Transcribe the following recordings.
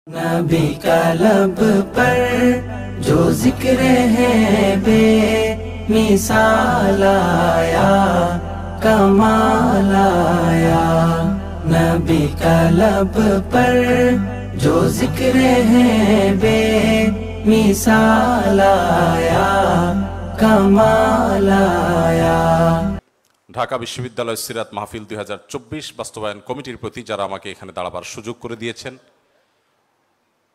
नबी का लब पर जो जिक्र है बे मिसाल आया कमाल आया। नबी का लब पर जो जिक्र है बे मिसाल आया कमाल आया। ঢাকা বিশ্ববিদ্যালয় সিরাত মাহফিল 2024 বাস্তবায়ন কমিটির প্রতি যারা আমাকে এখানে দাঁড়াবার সুযোগ করে দিয়েছেন,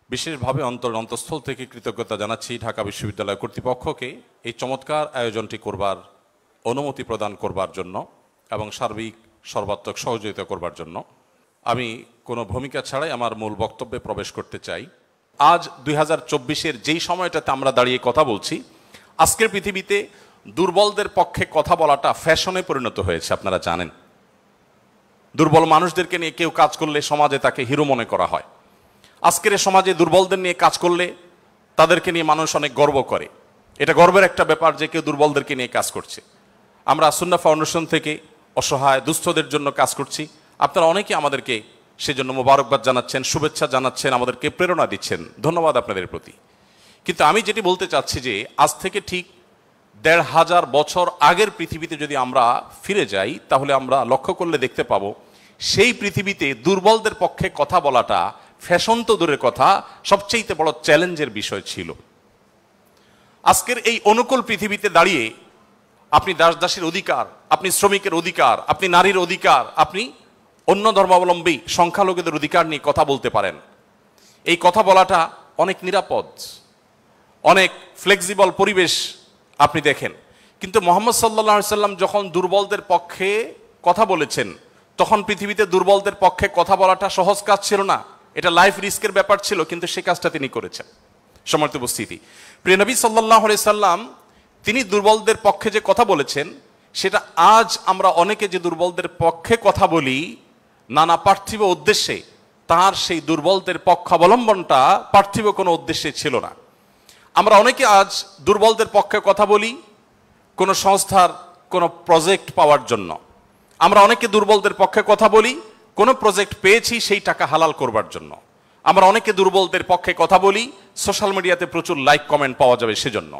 বিশেষভাবে অন্তঃস্থল থেকে কৃতজ্ঞতা জানাচ্ছি ঢাকা বিশ্ববিদ্যালয় কর্তৃপক্ষকে এই চমৎকার আয়োজনটি করবার অনুমতি প্রদান করবার জন্য এবং সার্বিক সর্বাত্মক সহযোগিতা করবার জন্য। আমি কোনো ভূমিকা ছাড়াই আমার মূল বক্তব্যে প্রবেশ করতে চাই। আজ 2024-এর যেই সময়টাতে আমরা দাঁড়িয়ে কথা বলছি, আজকের পৃথিবীতে দুর্বলদের পক্ষে কথা বলাটা ফ্যাশনে পরিণত হয়েছে। আপনারা জানেন, দুর্বল মানুষদেরকে নিয়ে কেউ কাজ করলে সমাজে তাকে হিরো মনে করা হয়। আজকের সমাজে দুর্বলদের নিয়ে কাজ করলে তাদেরকে নিয়ে মানুষ অনেক গর্ব করে। এটা গর্বের একটা ব্যাপার যে কেউ দুর্বলদেরকে নিয়ে কাজ করছে। আমরা সুন্নাহ ফাউন্ডেশন থেকে অসহায় দুস্থদের জন্য কাজ করছি। আপনারা অনেকে আমাদেরকে সেজন্য মোবারকবাদ জানাচ্ছেন, শুভেচ্ছা জানাচ্ছেন, আমাদেরকে প্রেরণা দিচ্ছেন। ধন্যবাদ আপনাদের প্রতি। কিন্তু আমি যেটি বলতে চাচ্ছি যে আজ থেকে ঠিক ১৫০০ বছর আগের পৃথিবীতে যদি আমরা ফিরে যাই, তাহলে আমরা লক্ষ্য করলে দেখতে পাবো সেই পৃথিবীতে দুর্বলদের পক্ষে কথা বলাটা ফ্যাশন তো দূরের কথা, সবচেয়ে বড় চ্যালেঞ্জের বিষয় ছিল। আজকের এই অনুকূল পৃথিবীতে দাঁড়িয়ে আপনি দাস-দাসীর অধিকার, আপনি শ্রমিকের অধিকার, আপনি নারীর অধিকার, আপনি অন্য ধর্মাবলম্বী সংখ্যালঘুদের অধিকার নিয়ে কথা বলতে পারেন। এই কথা বলাটা অনেক নিরাপদ, অনেক ফ্লেক্সিবল পরিবেশ আপনি দেখেন। কিন্তু মুহাম্মদ সাল্লাল্লাহু আলাইহি সাল্লাম যখন দুর্বলদের পক্ষে কথা বলেছেন, তখন পৃথিবীতে দুর্বলদের পক্ষে কথা বলাটা সহজ কাজ ছিল না। এটা লাইফ রিস্কের ব্যাপার ছিল, কিন্তু সে কাজটা তিনি করেছেন। সম্মানিত উপস্থিতি, প্রিয় নবী সাল্লাল্লাহু আলাইহি সাল্লাম তিনি দুর্বলদের পক্ষে যে কথা বলেছেন, সেটা আজ আমরা অনেকে যে দুর্বলদের পক্ষে কথা বলি নানা পার্থিব উদ্দেশ্যে, তার সেই দুর্বলদের পক্ষাবলম্বনটা পার্থিব কোনো উদ্দেশ্যে ছিল না। আমরা অনেকে আজ দুর্বলদের পক্ষে কথা বলি কোনো সংস্থার কোনো প্রজেক্ট পাওয়ার জন্য। আমরা অনেকে দুর্বলদের পক্ষে কথা বলি কোনো প্রজেক্ট পেয়েছি সেই টাকা হালাল করবার জন্য। আমরা অনেকে দুর্বলদের পক্ষে কথা বলি সোশ্যাল মিডিয়াতে প্রচুর লাইক কমেন্ট পাওয়া যাবে সেজন্য।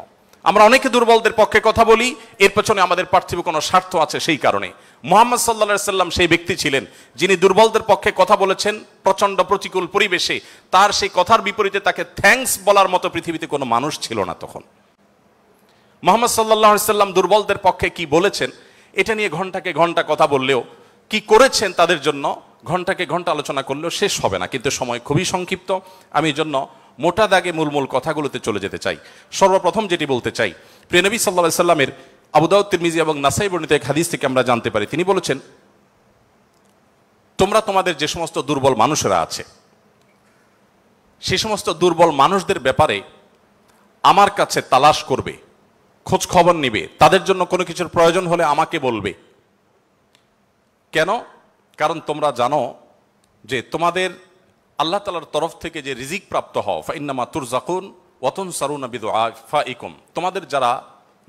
আমরা অনেকে দুর্বলদের পক্ষে কথা বলি এর পেছনে আমাদের পার্থিব কোনো স্বার্থ আছে সেই কারণে। মুহাম্মদ সাল্লাল্লাহু আলাইহি সাল্লাম সেই ব্যক্তি ছিলেন যিনি দুর্বলদের পক্ষে কথা বলেছেন প্রচন্ড প্রতিকূল পরিবেশে। তার সেই কথার বিপরীতে তাকে থ্যাঙ্কস বলার মতো পৃথিবীতে কোনো মানুষ ছিল না তখন। মুহাম্মদ সাল্লাল্লাহু আলাইহি সাল্লাম দুর্বলদের পক্ষে কি বলেছেন এটা নিয়ে ঘন্টাকে ঘন্টা কথা বললেও, কি করেছেন তাদের জন্য ঘন্টাকে ঘন্টা আলোচনা করলেও শেষ হবে না। কিন্তু সময় খুবই সংক্ষিপ্ত, আমি এই জন্য মোটা দাগে মূল কথাগুলোতে চলে যেতে চাই। সর্বপ্রথম যেটি বলতে চাই, প্রিয় নবী সাল্লাল্লাহু আলাইহি সাল্লামের আবু দাউদ, তিরমিজি এবং নাসাই বর্ণিত এক হাদিস থেকে আমরা জানতে পারি, তিনি বলেছেন, তোমরা তোমাদের যে সমস্ত দুর্বল মানুষেরা আছে সেই সমস্ত দুর্বল মানুষদের ব্যাপারে আমার কাছে তালাশ করবে, খোঁজ খবর নিবে, তাদের জন্য কোনো কিছুর প্রয়োজন হলে আমাকে বলবে। কেন? কারণ তোমরা জানো যে তোমাদের আল্লাহ তাআলার তরফ থেকে যে রিজিক প্রাপ্ত হও, ফাইন্নামা তুরজাকুন ওয়া তুনসারুনা বিদুআফাইকুম, তোমাদের যারা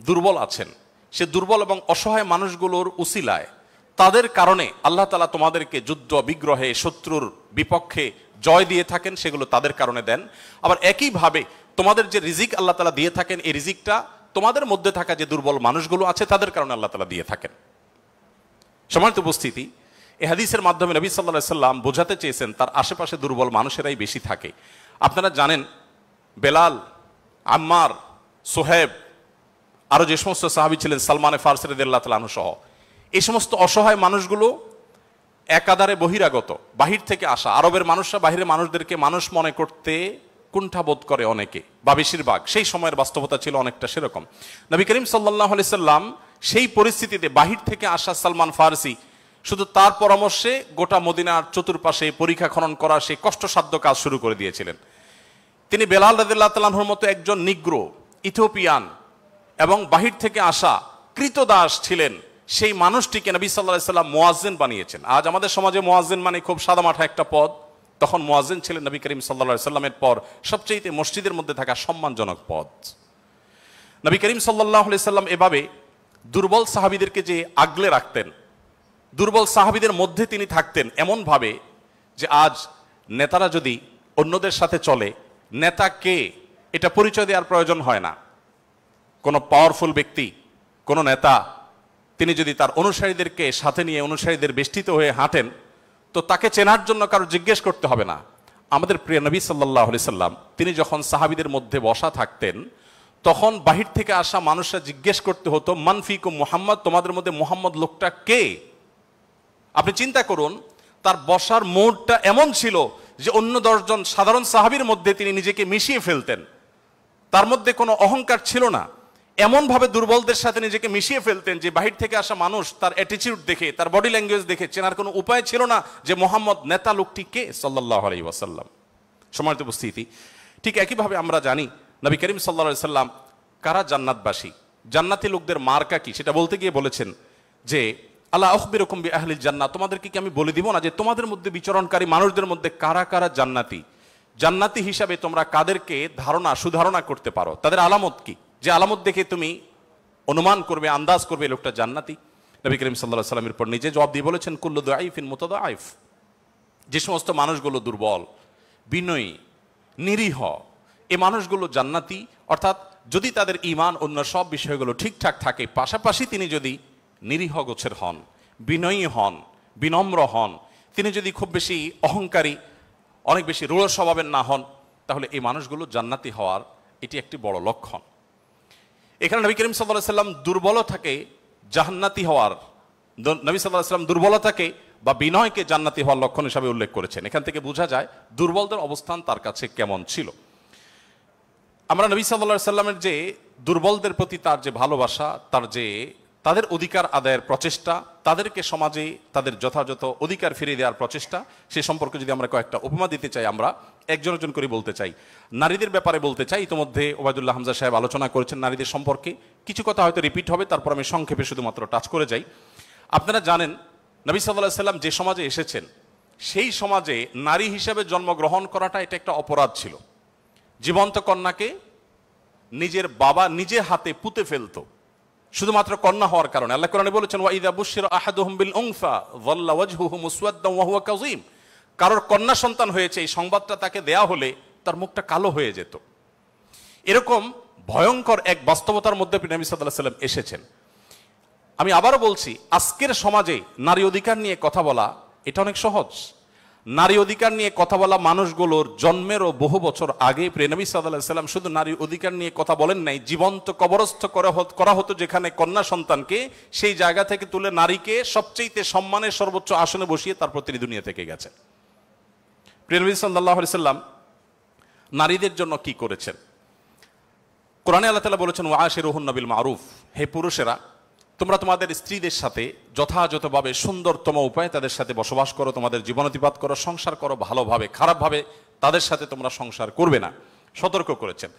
দুর্বল আছেন সে দুর্বল এবং অসহায় মানুষগুলোর উসিলায়, তাদের কারণে আল্লাহ তাআলা তোমাদেরকে যুদ্ধ বিগ্রহে শত্রুর বিপক্ষে জয় দিয়ে থাকেন, সেগুলো তাদের কারণে দেন। আবার একইভাবে তোমাদের যে রিজিক আল্লাহ তাআলা দিয়ে থাকেন, এই রিজিকটা তোমাদের মধ্যে থাকা যে দুর্বল মানুষগুলো আছে তাদের কারণে আল্লাহ তাআলা দিয়ে থাকেন। সম্মানিত উপস্থিতি, এই হাদিসের মাধ্যমে নবী সাল্লাল্লাহু আলাইহি সাল্লাম বোঝাতে চেয়েছেন তার আশেপাশে দুর্বল মানুষেরাই বেশি থাকে। আপনারা জানেন বেলাল, আম্মার, সোহেব, আরো যে সমস্ত সাহাবী ছিলেন, সালমান ফারসি রাদিয়াল্লাহু তাআলা আনহু সহ, এই সমস্ত অসহায় মানুষগুলো একাধারে বহিরাগত, বাহির থেকে আসা। আরবের মানুষরা বাহিরের মানুষদেরকে মানুষ মনে করতে কুণ্ঠাবোধ করে অনেকে, বা বেশিরভাগ। সেই সময়ের বাস্তবতা ছিল অনেকটা সেরকম। নবী করিম সাল্লাল্লাহু আলাইহি সাল্লাম সেই পরিস্থিতিতে বাহির থেকে আসা সালমান ফারসি শুধু তার পরামর্শে গোটা মদিনার চতুর্পাশে পরীক্ষা খনন করা সেই কষ্টসাধ্য কাজ শুরু করে দিয়েছিলেন। তিনি বেলাল রাদিয়াল্লাহু তাআলা আনহুর মতো একজন নিগ্রো, ইথিওপিয়ান এবং বাহির থেকে আসা কৃতদাস ছিলেন, সেই মানুষটিকে নবী সাল্লাল্লাহু আলাইহি সাল্লাম মুয়াজ্জিন বানিয়েছেন। আজ আমাদের সমাজে মুয়াজ্জিন মানে খুব সাদামাঠা একটা পদ, তখন মুয়াজ্জিন ছিলেন নবী করিম সাল্লাল্লাহু আলাইহি সাল্লামের পর সবচেয়ে মসজিদের মধ্যে থাকা সম্মানজনক পদ। নবী করিম সাল্লাল্লাহু আলাইহি সাল্লাম এভাবে দুর্বল সাহাবীদেরকে যে আগলে রাখতেন, দুর্বল সাহাবীদের মধ্যে তিনি থাকতেন এমন ভাবে যে আজ নেতারা যদি অন্যদের সাথে চলে, নেতা কে এটা পরিচয় দেওয়ার প্রয়োজন হয় না। কোনো পাওয়ারফুল ব্যক্তি, কোনো নেতা, তিনি যদি তার অনুসারীদেরকে সাথে নিয়ে অনুসারীদের বেষ্টিত হয়ে হাঁটেন, তো তাকে চেনার জন্য কারো জিজ্ঞেস করতে হবে না। আমাদের প্রিয় নবী সাল্লাল্লাহু আলাইহি সাল্লাম তিনি যখন সাহাবীদের মধ্যে বসা থাকতেন, তখন বাহির থেকে আসা মানুষরা জিজ্ঞেস করতে হতো, মান ফিকুম মুহাম্মদ, তোমাদের মধ্যে মুহাম্মদ লোকটা কে? আপনি চিন্তা করুন, তার বসার মোড়টা এমন ছিল যে অন্য 10 জন সাধারণ সাহাবীর মধ্যে তিনি নিজেকে মিশিয়ে ফেলতেন। তার মধ্যে কোনো অহংকার ছিল না, এমন ভাবে দুর্বলদের সাথে নিজেকে মিশিয়ে ফেলতেন যে বাহির থেকে আসা মানুষ তার অ্যাটিটিউড দেখে, তার বডি ল্যাঙ্গুয়েজ দেখে চেনার কোনো উপায় ছিল না যে মুহাম্মদ নেতা লোকটি কে সাল্লাল্লাহু আলাইহি ওয়াসাল্লাম। সম্মানিত উপস্থিতি, ঠিক একইভাবে আমরা জানি নবী করিম সাল্লাল্লাহু আলাইহি সাল্লাম কারা জান্নাতবাসী, জান্নাতি লোকদের মার্কা কি, সেটা বলতে গিয়ে বলেছেন যে আলা আখবিরুকুম বিআহলিল জান্নাহ, তোমাদেরকে কি আমি বলে দিব না যে তোমাদের মধ্যে বিচরণকারী মানুষদের মধ্যে কারা কারা জান্নাতি, জান্নাতি হিসাবে তোমরা কাদেরকে সুধারণা করতে পারো, তাদের আলামত কি, যে আলামত দেখে তুমি অনুমান করবে, আন্দাজ করবে লোকটা জান্নাতি। নবী করিম সাল্লাল্লাহু আলাইহি সাল্লামের পর নিজে জবাব দিয়ে বলেছেন, কুল্লু দাঈফিন মুতাদাঈফ, যে সমস্ত মানুষগুলো দুর্বল, বিনয়ী, নিরীহ, এই মানুষগুলো জান্নাতি। অর্থাৎ যদি তাদের ঈমান অন্য সব বিষয়গুলো ঠিকঠাক থাকে, পাশাপাশি তিনি যদি নিরীহ গোছের হন, বিনয়ী হন, বিনম্র হন, তিনি যদি খুব বেশি অহংকারী, অনেক বেশি রূঢ় স্বভাবের না হন, তাহলে এই মানুষগুলো জান্নাতি হওয়ার এটি একটি বড় লক্ষণ। এখানে নবী করিম সাল্লাল্লাহু আলাইহি সাল্লাম দুর্বলতাকে জান্নাতি হওয়ার, নবী সাল্লাল্লাহু আলাইহি সাল্লাম দুর্বলতাকে বা বিনয়কে জান্নাতি হওয়ার লক্ষণ হিসাবে উল্লেখ করেছেন। এখান থেকে বোঝা যায় দুর্বলদের অবস্থান তার কাছে কেমন ছিল। আমরা নবী সাল্লাল্লাহু আলাইহি সাল্লামের যে দুর্বলদের প্রতি তার যে ভালোবাসা, তার যে তাদের অধিকার আদায়ের প্রচেষ্টা, তাদেরকে সমাজে তাদের যথাযথ অধিকার ফিরিয়ে দেওয়ার প্রচেষ্টা, সে সম্পর্কে যদি আমরা কয়েকটা উপমা দিতে চাই, আমরা একজন একজন করে বলতে চাই। নারীদের ব্যাপারে বলতে চাই, ইতিমধ্যে ওবায়দুল্লাহ হামজা সাহেব আলোচনা করেছেন নারীদের সম্পর্কে, কিছু কথা হয়তো রিপিট হবে, তারপর আমি সংক্ষেপে শুধুমাত্র টাচ করে যাই। আপনারা জানেন নবী সাল্লাল্লাহু আলাইহি সাল্লাম যে সমাজে এসেছেন, সেই সমাজে নারী হিসেবে জন্মগ্রহণ করাটা এটা একটা অপরাধ ছিল। জীবন্ত কন্যাকে নিজের বাবা নিজে হাতে পুঁতে ফেলতো শুধুমাত্র কন্যা হওয়ার কারণে। আল্লাহ কোরআনে বলেছেন, ওয়া ইযা বুশিরা আহাদুহুম বিল উনসা যাল্লা ওয়াজহুহু মুসওয়াদ্দান ওয়া হুয়া কাযীম, কারোর কন্যা সন্তান হয়েছে এই সংবাদটা তাকে দেয়া হলে তার মুখটা কালো হয়ে যেত। এরকম ভয়ঙ্কর এক বাস্তবতার মধ্যে নবী সাল্লাল্লাহু আলাইহি সাল্লাম এসেছেন। আমি আবারও বলছি, আজকের সমাজে নারী অধিকার নিয়ে কথা বলা এটা অনেক সহজ। নারী অধিকার নিয়ে কথা বলা মানুষগুলোর জন্মেরও বহু বছর আগে প্রিয় নবী সাল্লাল্লাহু আলাইহি সাল্লাম শুধু নারী অধিকার নিয়ে কথা বলেন নাই, জীবন্ত কবরস্থ করা হতো যেখানে কন্যা সন্তানকে, সেই জায়গা থেকে তুলে নারীকে সবচেয়ে সম্মানের সর্বোচ্চ আসনে বসিয়ে তারপর তিনি দুনিয়া থেকে গেছেন। প্রিয় নবী সাল্লাল্লাহু আলাইহি সাল্লাম নারীদের জন্য কি করেছেন? কোরআনে আল্লাহ তাআলা বলেছেন, ওয়াশিরুহুন্না বিল মারুফ, হে পুরুষেরা তোমরা তোমাদের স্ত্রীদের সাথে যথাযথভাবে সুন্দরতম উপায়ে তাদের সাথে বসবাস করো, তোমাদের জীবনাতিপাত করো, সংসার করো ভালোভাবে, খারাপভাবে তাদের সাথে তোমরা সংসার করবে না, সতর্ক করেছেন।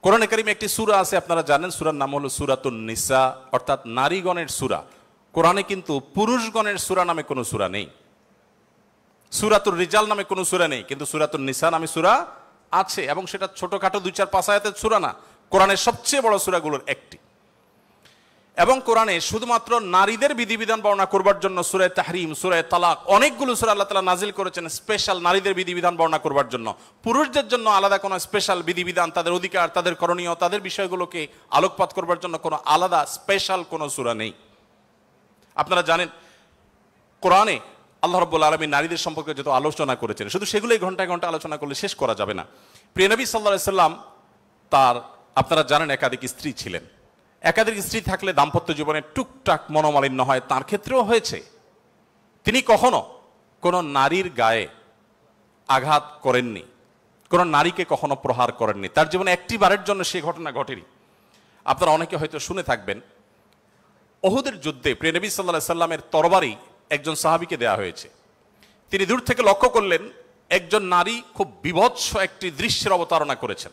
কোরআনে কারিমে একটি সূরা আছে, আপনারা জানেন, সূরার নাম হলো সূরাতুন নিসা, অর্থাৎ নারীগণের সূরা। কোরআনে কিন্তু পুরুষগণের সূরা নামে কোনো সূরা নেই, সূরাতুর রিজাল নামে কোনো সূরা নেই, কিন্তু সূরাতুন নিসা নামে সূরা আছে, এবং সেটা ছোটখাটো 2-4-5 আয়াতের সূরা না, কোরআনের সবচেয়ে বড় সূরাগুলোর একটি। এবং কোরআনে শুধুমাত্র নারীদের বিধিবিধান বর্ণনা করবার জন্য সূরা তাহরিম, সূরা তালাক, অনেকগুলো সূরা আল্লাহ তাআলা নাজিল করেছেন স্পেশাল নারীদের বিধিবিধান বর্ণনা করবার জন্য। পুরুষদের জন্য আলাদা কোনো স্পেশাল বিধিবিধান, তাদের অধিকার, তাদের করণীয়, তাদের বিষয়গুলোকে আলোকপাত করবার জন্য কোনো আলাদা স্পেশাল কোনো সূরা নেই। আপনারা জানেন কোরআনে আল্লাহ রাব্বুল আলামিন নারীদের সম্পর্কে যত আলোচনা করেছেন, শুধু সেগুলোই ঘন্টায় ঘন্টা আলোচনা করলে শেষ করা যাবে না। প্রিয় নবী সাল্লাল্লাহু আলাইহি সাল্লাম তার, আপনারা জানেন, একাধিক স্ত্রী ছিলেন। একাধিক স্ত্রী থাকলে দাম্পত্য জীবনে টুকটাক মনোমালিন্য হয়, তার ক্ষেত্রেও হয়েছে। তিনি কখনো কোনো নারীর গায়ে আঘাত করেননি, কোনো নারীকে কখনো প্রহার করেননি, তার জীবনে একটি বারের জন্য সে ঘটনা ঘটেনি। আপনারা অনেকে হয়তো শুনে থাকবেন, উহুদের যুদ্ধে প্রিয় নবী সাল্লাল্লাহু আলাইহি সাল্লামের তরবারি একজন সাহাবীকে দেয়া হয়েছে। তিনি দূর থেকে লক্ষ্য করলেন একজন নারী খুব বীভৎস একটি দৃশ্যের অবতারণা করেছেন,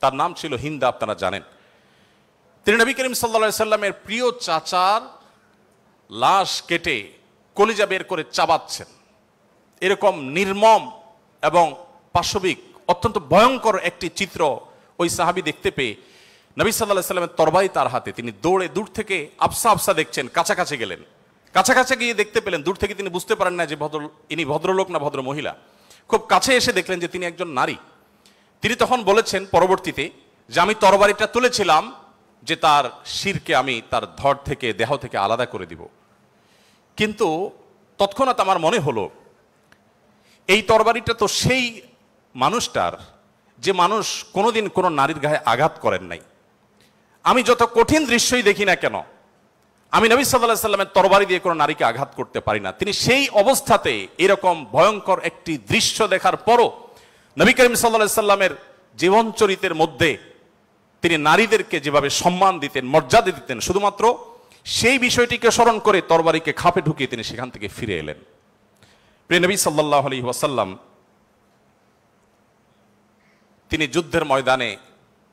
তার নাম ছিল হিন্দা, আপনারা জানেন। তিনি নবী করিম সাল্লাল্লাহু আলাইহি সাল্লামের প্রিয় চাচার লাশ কেটে কলিজা বের করে চাবাচ্ছেন। এরকম নির্মম এবং পাশবিক অত্যন্ত ভয়ঙ্কর একটি চিত্র ওই সাহাবী দেখতে পেয়ে নবী সাল্লাল্লাহু আলাইহি সাল্লামের তরবারি তার হাতে, তিনি দৌড়ে দূর থেকে আবসা আবসা দেখছেন, কাছাকাছি গেলেন। কাছাকাছি গিয়ে দেখতে পেলেন, দূর থেকে তিনি বুঝতে পারেন না যে ইনি ভদ্রলোক না ভদ্র মহিলা। খুব কাছে এসে দেখলেন যে তিনি একজন নারী। তিনি তখন বলেছেন পরবর্তীতে যে আমি তরবারিটা তুলেছিলাম যে তার শিরকে আমি তার ধড় থেকে দেহ থেকে আলাদা করে দিব, কিন্তু তৎক্ষণাৎ আমার মনে হলো এই তরবারিটা তো সেই মানুষটার যে মানুষ কোনোদিন কোনো নারীর গায়ে আঘাত করেন নাই। আমি যত কঠিন দৃশ্যই দেখি না কেন, আমি নবী সাল্লাল্লাহু আলাইহি সাল্লামের তরবারি দিয়ে কোনো নারীকে আঘাত করতে পারি না। তিনি সেই অবস্থাতে এরকম ভয়ঙ্কর একটি দৃশ্য দেখার পরও নবী করিম সাল্লাল্লাহু আলাইহি সাল্লামের জীবন চরিত্রের মধ্যে তিনি নারীদেরকে যেভাবে সম্মান দিতেন, মর্যাদা দিতেন, শুধুমাত্র সেই বিষয়টিকে স্মরণ করে তরবারিকে খাপে ঢুকিয়ে তিনি সেখান থেকে ফিরে এলেন। প্রিয় নবী সাল্লাল্লাহু আলাইহি ওয়াসাল্লাম তিনি যুদ্ধের ময়দানে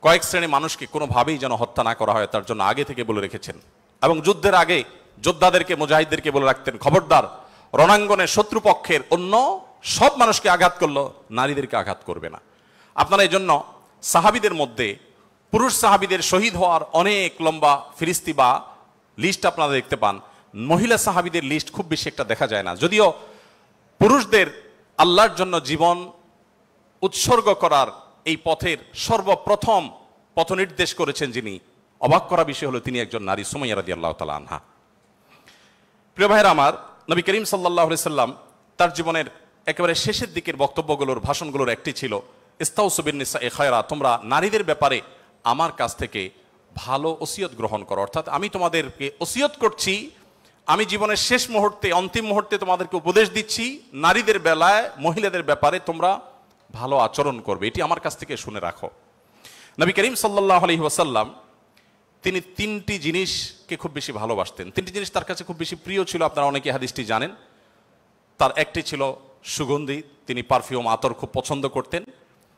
কয়েক শ্রেণী মানুষকে কোনোভাবেই যেন হত্যা না করা হয় তার জন্য আগে থেকে বলে রেখেছেন, এবং যুদ্ধের আগে যোদ্ধাদেরকে, মুজাহিদদেরকে বলে রাখতেন, খবরদার রণাঙ্গনে শত্রুপক্ষের অন্য সব মানুষকে আঘাত করলো, নারীদেরকে আঘাত করবে না। আপনারা এই জন্য সাহাবীদের মধ্যে পুরুষ সাহাবীদের শহীদ হওয়ার অনেক লম্বা ফিরিস্তি বা লিস্ট আপনারা দেখতে পান, মহিলা সাহাবীদের লিস্ট খুব বেশি একটা দেখা যায় না। যদিও পুরুষদের আল্লাহর জন্য জীবন উৎসর্গ করার এই পথের সর্বপ্রথম পথ নির্দেশ করেছেন যিনি, অবাক করা বিষয় হলো তিনি একজন নারী, সুমাইয়া রাদিয়াল্লাহু তাআলা আনহা। প্রিয় ভাইরা আমার, নবী করিম সাল্লাল্লাহু আলাইহি সাল্লাম তার জীবনের একেবারে শেষের দিকের বক্তব্যগুলোর, ভাষণগুলোর একটি ছিল ইস্তাউসু বিন-নিসাই খায়রা, তোমরা নারীদের ব্যাপারে আমার কাছ থেকে ভালো ওসিয়ত গ্রহণ করো। অর্থাৎ আমি তোমাদেরকে ওসিয়ত করছি, আমি জীবনের শেষ মুহূর্তে, অন্তিম মুহূর্তে তোমাদেরকে উপদেশ দিচ্ছি, নারীদের বেলায়, মহিলাদের ব্যাপারে তোমরা ভালো আচরণ করবে, এটি আমার কাছ থেকে শুনে রাখো। নবী করিম সাল্লাল্লাহু আলাইহি ওয়াসাল্লাম তিনি তিনটি জিনিসকে খুব বেশি ভালোবাসতেন, তিনটি জিনিস তার কাছে খুব বেশি প্রিয় ছিল। আপনারা অনেকে হাদিসটি জানেন। তার একটি ছিল সুগন্ধি, তিনি পারফিউম, আতর খুব পছন্দ করতেন।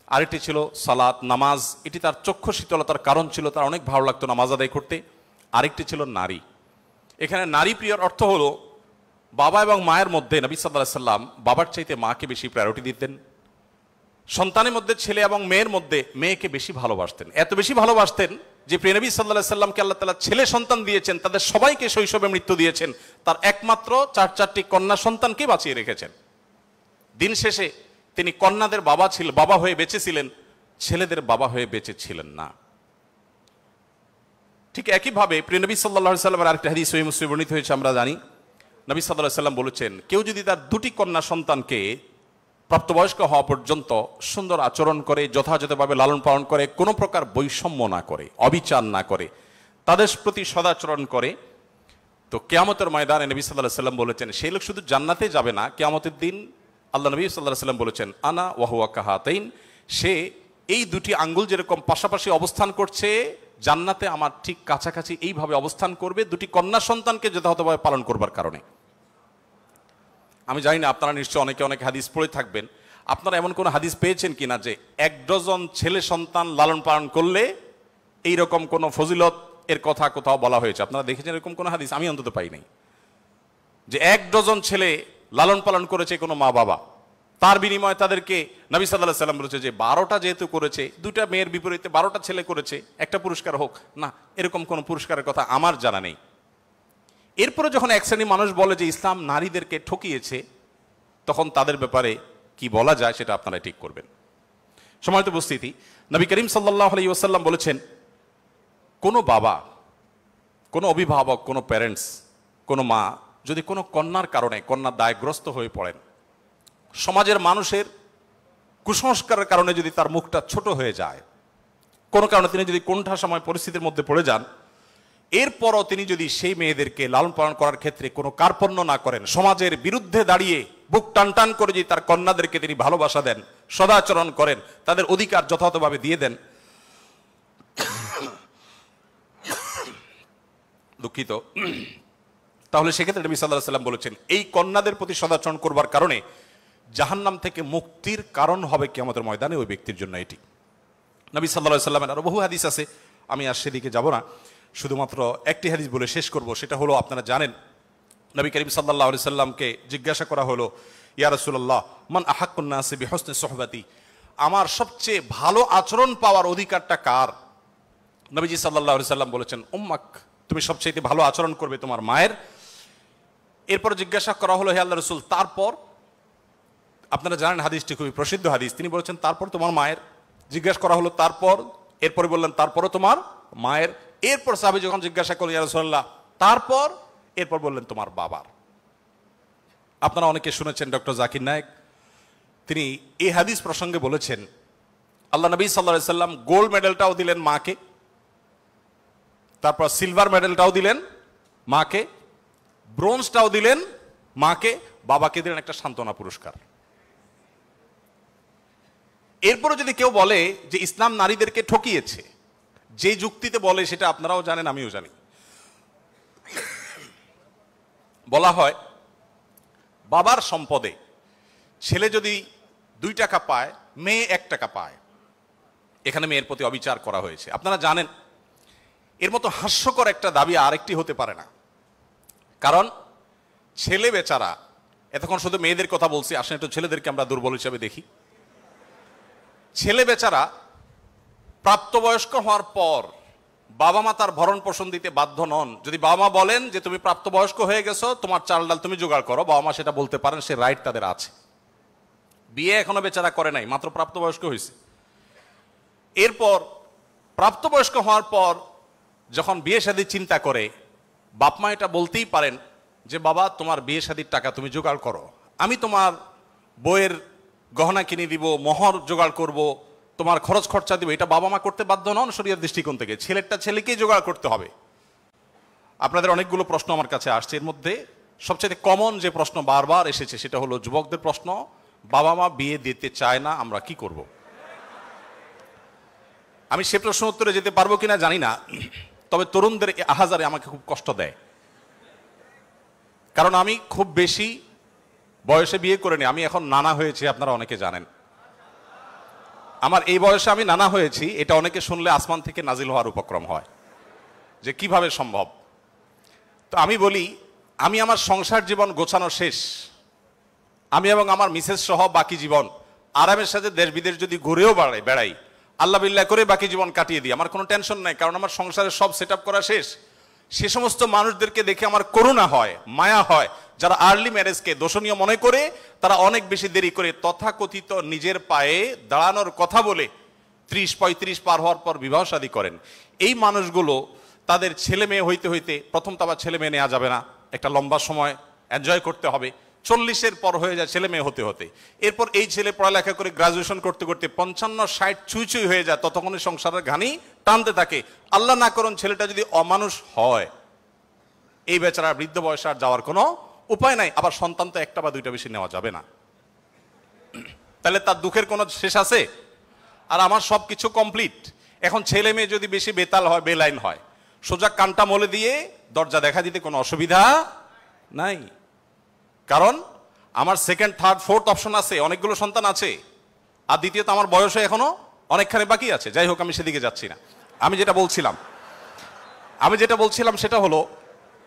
আরেকটি ছিল সালাত, নামাজ, এটি তার চক্ষু শীতলতার কারণ ছিল, তার অনেক ভালো লাগতো নামাজ আদায় করতে। আরেকটি ছিল নারী। এখানে নারী প্রিয়র অর্থ হলো বাবা এবং মায়ের মধ্যে নবী সাল্লাল্লাহু আলাইহি সাল্লাম বাবার চাইতে মাকে বেশি প্রায়োরিটি দিতেন। সন্তানের মধ্যে ছেলে এবং মেয়ের মধ্যে মেয়েকে বেশি ভালোবাসতেন, এত বেশি ভালোবাসতেন যে প্রিয় নবী সাল্লাল্লাহু আলাইহি সাল্লামকে আল্লাহ তাআলা ছেলে সন্তান দিয়েছেন, তাদের সবাইকে শৈশবে মৃত্যু দিয়েছেন, তার একমাত্র 4টি কন্যা সন্তানকে বাঁচিয়ে রেখেছেন। দিন শেষে তিনি কন্যাদের বাবা হয়ে বেঁচেছিলেন, ছেলেদের বাবা হয়ে বেঁচে ছিলেন না। ঠিক একইভাবে প্রিয় নবী সাল্লাল্লাহু আলাইহি সাল্লামের আরেকটা হাদিস সহিহ মুসলিমে বর্ণিত হয়েছে, আমরা জানি নবী সাল্লাল্লাহু আলাইহি সাল্লাম বলেছেন, কেউ যদি তার 2টি কন্যা সন্তানকে প্রাপ্তবয়স্ক হওয়া পর্যন্ত সুন্দর আচরণ করে, যথাযথভাবে লালন পালন করে, কোনো প্রকার বৈষম্য না করে, অবিচার না করে, তাদের প্রতি সদাচরণ করে, তো কিয়ামতের ময়দানে নবী সাল্লাল্লাহু আলাইহি সাল্লাম বলেছেন সেই লোক শুধু জান্নাতে যাবে না, কিয়ামতের দিন আল্লাহ নবী সাল্লাল্লাহু আলাইহি সাল্লাম বলেছেন আনা ওয়া হুয়া কাহাতাইন, সে এই 2টি আঙ্গুল যেরকম পাশাপাশি অবস্থান করছে জান্নাতে আমার ঠিক কাছাকাছি এইভাবে অবস্থান করবে 2টি কন্যা সন্তানকে যথাযথভাবে পালন করবার কারণে। আমি জানি না আপনারা নিশ্চয় অনেকে অনেক হাদিস পড়ে থাকবেন, আপনারা এমন কোন হাদিস পেয়েছেন কিনা যে 1 ডজন ছেলে সন্তান লালন পালন করলে এইরকম কোন ফজিলত এর কথা কোথাও বলা হয়েছে? আপনারা দেখেছেন এরকম কোন হাদিস? আমি অন্তত পাই নাই যে 1 ডজন ছেলে লালন পালন করেছে কোনো মা বাবা, তার বিনিময়ে তাদেরকে নবী সাল্লাল্লাহু আলাইহি সাল্লাম বলেছে যে 12টা যেহেতু করেছে, 2টা মেয়ের বিপরীতে 12টা ছেলে করেছে, একটা পুরস্কার হোক না, এরকম কোন পুরস্কারের কথা আমার জানা নেই। এরপরে যখন এক শ্রেণী মানুষ বলে যে ইসলাম নারীদেরকে ঠকিয়েছে, তখন তাদের ব্যাপারে কি বলা যায় সেটা আপনারা ঠিক করবেন। সম্মানিত উপস্থিতি, নবী করিম সাল্লাল্লাহু আলাইহি ওয়াসাল্লাম বলেছেন, কোনো বাবা, কোনো অভিভাবক, কোনো প্যারেন্টস, কোনো মা যদি কোনো কন্যার কারণে কন্যা দায়গ্রস্ত হয়ে পড়েন, সমাজের মানুষের কুসংস্কারের কারণে যদি তার মুখটা ছোট হয়ে যায়, কোনো কারণে তিনি যদি কোণঠা সময় পরিস্থিতির মধ্যে পড়ে যান, এরপরও তিনি যদি সেই মেয়েদেরকে লালন পালন করার ক্ষেত্রে কোনো কার্পণ্য না করেন, সমাজের বিরুদ্ধে দাঁড়িয়ে বুক টান টান করে যদি তার কন্যাদেরকে তিনি ভালোবাসা দেন, সদাচরণ করেন, তাদের অধিকার যথাযথভাবে দিয়ে দেন, দুঃখিত, তাহলে সেক্ষেত্রে নবী সাল্লাল্লাহু আলাইহি ওয়াসাল্লাম বলেছেন এই কন্যাদের প্রতি সদাচরণ করবার কারণে জাহান্নাম থেকে মুক্তির কারণ হবে কিয়ামতের ময়দানে ওই ব্যক্তির জন্য। এটি নবী সাল্লাল্লাহু আলাইহি ওয়াসাল্লামের আরো বহু হাদিস আছে, আমি আর সেদিকে যাব না, শুধুমাত্র একটি হাদিস বলে শেষ করব। সেটা হলো, আপনারা জানেন নবী করিম সাল্লাল্লাহু আলাইহি সাল্লামকে জিজ্ঞাসা করা হলো, ইয়া রাসূলুল্লাহ মান আহাক্কুন নাসি বিহুসনি সুহবাতি, আমার সবচেয়ে ভালো আচরণ পাওয়ার অধিকারটা কার? নবীজি সাল্লাল্লাহু আলাইহি সাল্লাম বলেছেন উম্মাক, তুমি সবচেয়ে ভালো আচরণ করবে তোমার মায়ের। এরপর জিজ্ঞাসা করা হলো, হে আল্লাহর রাসূল তারপর? আপনারা জানেন হাদিসটি খুবই প্রসিদ্ধ হাদিস। তিনি বলেছেন তারপর তোমার মায়ের। জিজ্ঞাসা করা হলো তারপর, এরপরে বললেন তারপরও তোমার মায়ের। এরপর সাহাবী যখন জিজ্ঞাসা করলেন ইয়া রাসূলুল্লাহ তারপর, এরপর বললেন তোমার বাবার। আপনারা অনেকে শুনেছেন ডক্টর জাকির নায়েক, তিনি এই হাদিস প্রসঙ্গে বলেছেন আল্লাহ নবী সাল্লাল্লাহু আলাইহি সাল্লাম গোল্ড মেডেলটাও দিলেন মাকে, তারপর সিলভার মেডেলটাও দিলেন মাকে, ব্রোঞ্জটাও দিলেন মাকে, বাবাকে দিলেন একটা সান্ত্বনা পুরস্কার। এরপরে যদি কেউ বলে যে ইসলাম নারীদেরকে ঠকিয়েছে, যে যুক্তিতে বলে সেটা আপনারাও জানেন আমিও জানি। বলা হয় বাবার সম্পদে ছেলে যদি 2 টাকা পায়, মেয়ে 1 টাকা পায়। এখানে মেয়ের প্রতি অবিচার করা হয়েছে। আপনারা জানেন এর মতো হাস্যকর একটা দাবি আরেকটি হতে পারে না। কারণ ছেলে বেচারা, এতক্ষণ শুধু মেয়েদের কথা বলছি, আসলে একটু ছেলেদেরকে আমরা দুর্বল হিসেবে দেখি। ছেলে বেচারা প্রাপ্তবয়স্ক হওয়ার পর বাবা মা তার ভরণ পোষণ দিতে বাধ্য নন। যদি বাবা মা বলেন যে তুমি প্রাপ্তবয়স্ক হয়ে গেছো, তোমার চাল ডাল তুমি জোগাড় করো, বাবা মা সেটা বলতে পারেন, সে রাইট তাদের আছে। বিয়ে এখনো বেচারা করে নাই, মাত্র প্রাপ্তবয়স্ক হয়েছে। এরপর প্রাপ্তবয়স্ক হওয়ার পর যখন বিয়ে শাদী চিন্তা করে, বাপ মা এটা বলতেই পারেন যে বাবা তোমার বিয়ে শাদীর টাকা তুমি জোগাড় করো, আমি তোমার বইয়ের গহনা কিনে দিব, মোহর জোগাড় করব, তোমার খরচ খরচা দিব। এটা বাবা মা করতে বাধ্য নন শরীয়তের দৃষ্টিকোণ থেকে, ছেলেরটা ছেলেকেই জোগাড় করতে হবে। আপনাদের অনেকগুলো প্রশ্ন আমার কাছে আসছে, এর মধ্যে সবচেয়ে কমন যে প্রশ্ন বারবার এসেছে সেটা হলো যুবকদের প্রশ্ন, বাবা মা বিয়ে দিতে চায় না, আমরা কি করব? আমি সে প্রশ্ন উত্তরে যেতে পারবো কিনা জানি না, তবে তরুণদের আহাজারে আমাকে খুব কষ্ট দেয়। কারণ আমি খুব বেশি বয়সে বিয়ে করিনি, আমি এখন নানা হয়েছি, আপনারা অনেকে জানেন। আমার এই বয়সে আমি নানা হয়েছি, এটা অনেকে শুনলে আসমান থেকে নাজিল হওয়ার উপক্রম হয় যে কিভাবে সম্ভব। তো আমি বলি, আমি আমার সংসার জীবন গোছানো শেষ, আমি এবং আমার মিসেস সহ বাকি জীবন আরামের সাথে দেশ বিদেশ যদি ঘুরেও বেড়াই, আল্লাহ বিল্লাহ করে বাকি জীবন কাটিয়ে দিই, আমার কোনো টেনশন নাই, কারণ আমার সংসারের সব সেট আপ করা শেষ। সে সমস্ত মানুষদেরকে দেখে আমার করুণা হয়, মায়া হয়, যারা আর্লি ম্যারেজকে দোষণীয় মনে করে, তারা অনেক বেশি দেরি করে তথাকথিত নিজের পায়ে দাঁড়ানোর কথা বলে 30-35 পার হওয়ার পর বিবাহ শাদী করেন। এই মানুষগুলো তাদের ছেলে মেয়ে হইতে হইতে, প্রথম তো আবার ছেলে মেয়ে নেওয়া যাবে না, একটা লম্বা সময় এনজয় করতে হবে, 40-এর পর হয়ে যায় ছেলে মেয়ে হতে হতে। এরপর এই ছেলে পড়ালেখা করে গ্রাজুয়েশন করতে করতে 55-60 ছুঁই হয়ে যায়, ততক্ষণে সংসারের ঘানি টানতে থাকে। আল্লাহ না করুন ছেলেটা যদি অমানুষ হয়, এই বেচারা বৃদ্ধ বয়সে আর যাওয়ার কোনো উপায় নাই। আবার সন্তান তো 1টা বা 2টা বেশি নেওয়া যাবে না, তাহলে তার দুঃখের কোনো শেষ আছে? আর আমার সব কিছু কমপ্লিট। এখন ছেলে মেয়ে যদি বেশি বেতাল হয়, বেলাইন হয়, সোজা কানটা মলে দিয়ে দরজা দেখা দিতে কোনো অসুবিধা নাই। কারণ আমার 2nd, 3rd, 4th অপশন আছে, অনেকগুলো সন্তান আছে। আর দ্বিতীয়ত আমার বয়সে এখনো অনেকখানি বাকি আছে। যাই হোক, আমি সেদিকে যাচ্ছি না। আমি যেটা বলছিলাম সেটা হলো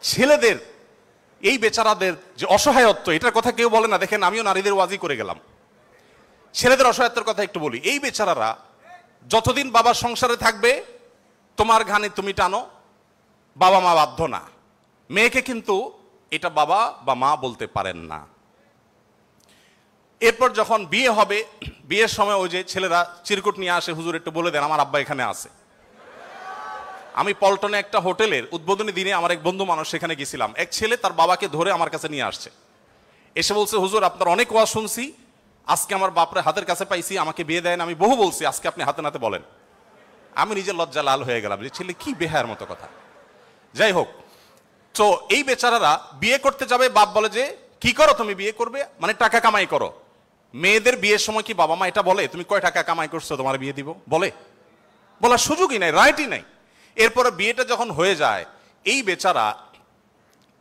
ছেলেদের এই বেচারাদের যে অসহায়ত্ব, এটার কথা কেউ বলে না। দেখেন, আমিও নারীদের ওয়াজি করে গেলাম, ছেলেদের অসহায়ত্বের কথা একটু বলি। এই বেচারারা যতদিন বাবার সংসারে থাকবে, তোমার ঘানি তুমি টানো, বাবা মা বাধ্য না। মেয়েকে কিন্তু এটা বাবা বা মা বলতে পারেন না। এরপর যখন বিয়ে হবে, বিয়ের সময় ওই যে ছেলেরা চিরকুট নিয়ে আসে, হুজুর একটু বলে দেন আমার আব্বা এখানে আছে। আমি পল্টনে একটা হোটেলের উদ্বোধনী দিনে আমার এক বন্ধু মানুষ সেখানে গেছিলাম, এক ছেলে তার বাবাকে ধরে আমার কাছে নিয়ে আসছে, এসে বলছে হুজুর আপনার অনেক ওয়াজ শুনছি, আজকে আমার বাপরে হাতের কাছে পাইছি, আমাকে বিয়ে দেন, আমি বহু বলছি, আজকে আপনি হাতে নাতে বলেন। আমি নিজের লজ্জা লাল হয়ে গেলাম যে ছেলে কি বেহায়ার মতো কথা। যাই হোক, তো এই বেচারারা বিয়ে করতে যাবে, বাপ বলে যে কি করো তুমি, বিয়ে করবে মানে টাকা কামাই করো। মেয়েদের বিয়ের সময় কি বাবা মা এটা বলে তুমি কয় টাকা কামাই করছো তোমার বিয়ে দিব? বলার সুযোগই নাই, রাইটই নাই। এরপরে বিয়েটা যখন হয়ে যায়, এই বেচারা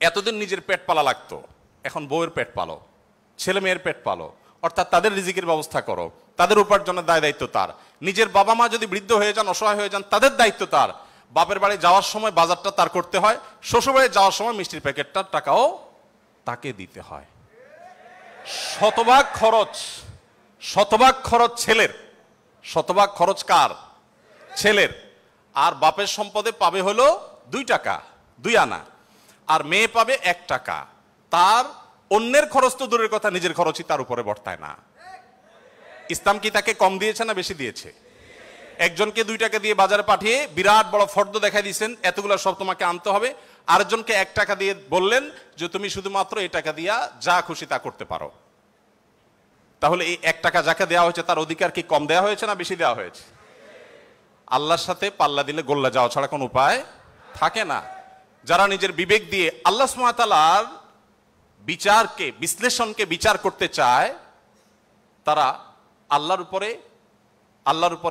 এতদিন নিজের পেট পালা লাগতো, এখন বউয়ের পেট পালো, ছেলে মেয়ের পেট পালো, অর্থাৎ তাদের রিজিকের ব্যবস্থা করো, তাদের উপার্জনের দায় দায়িত্ব তার। নিজের বাবা মা যদি বৃদ্ধ হয়ে যান, অসহায় হয়ে যান, তাদের দায়িত্ব তার। বাপের বাড়ি যাওয়ার সময় বাজারটা তার করতে হয়, শ্বশুর বাড়ি যাওয়ার সময় মিষ্টির প্যাকেটটার টাকাও তাকে দিতে হয়। শতভাগ খরচ ছেলের, শতভাগ খরচ কার? ছেলের। আর বাপের সম্পদে পাবে হলো 2 টাকা, 2 আনা, আর মেয়ে পাবে 1 টাকা। তার অন্যের খরচ তো দূরের কথা, নিজের খরচই তার উপরে বর্তায় না। ইসলাম কি তাকে কম দিয়েছে না বেশি দিয়েছে? একজনকে 2 টাকা দিয়ে বাজারে পাঠিয়ে বিরাট বড় ফর্দ দেখাই দিয়েছেন, এতগুলো সব তোমাকে আনতে হবে। আরেকজনকে 1 টাকা দিয়ে বললেন যে তুমি শুধুমাত্র এই টাকা দিয়া যা খুশি তা করতে পারো। তাহলে এই 1 টাকা যাকে দেওয়া হয়েছে তার অধিকার কি কম দেওয়া হয়েছে না বেশি দেওয়া হয়েছে? আল্লাহর সাথে পাল্লা দিলে গোল্লা যাওয়া ছাড়া কোনো উপায় থাকে না। যারা নিজের বিবেক দিয়ে আল্লাহ সুবহানাহু ওয়া তাআলার বিচারকে, বিশ্লেষণকে বিচার করতে চায়, তারা আল্লাহর উপরে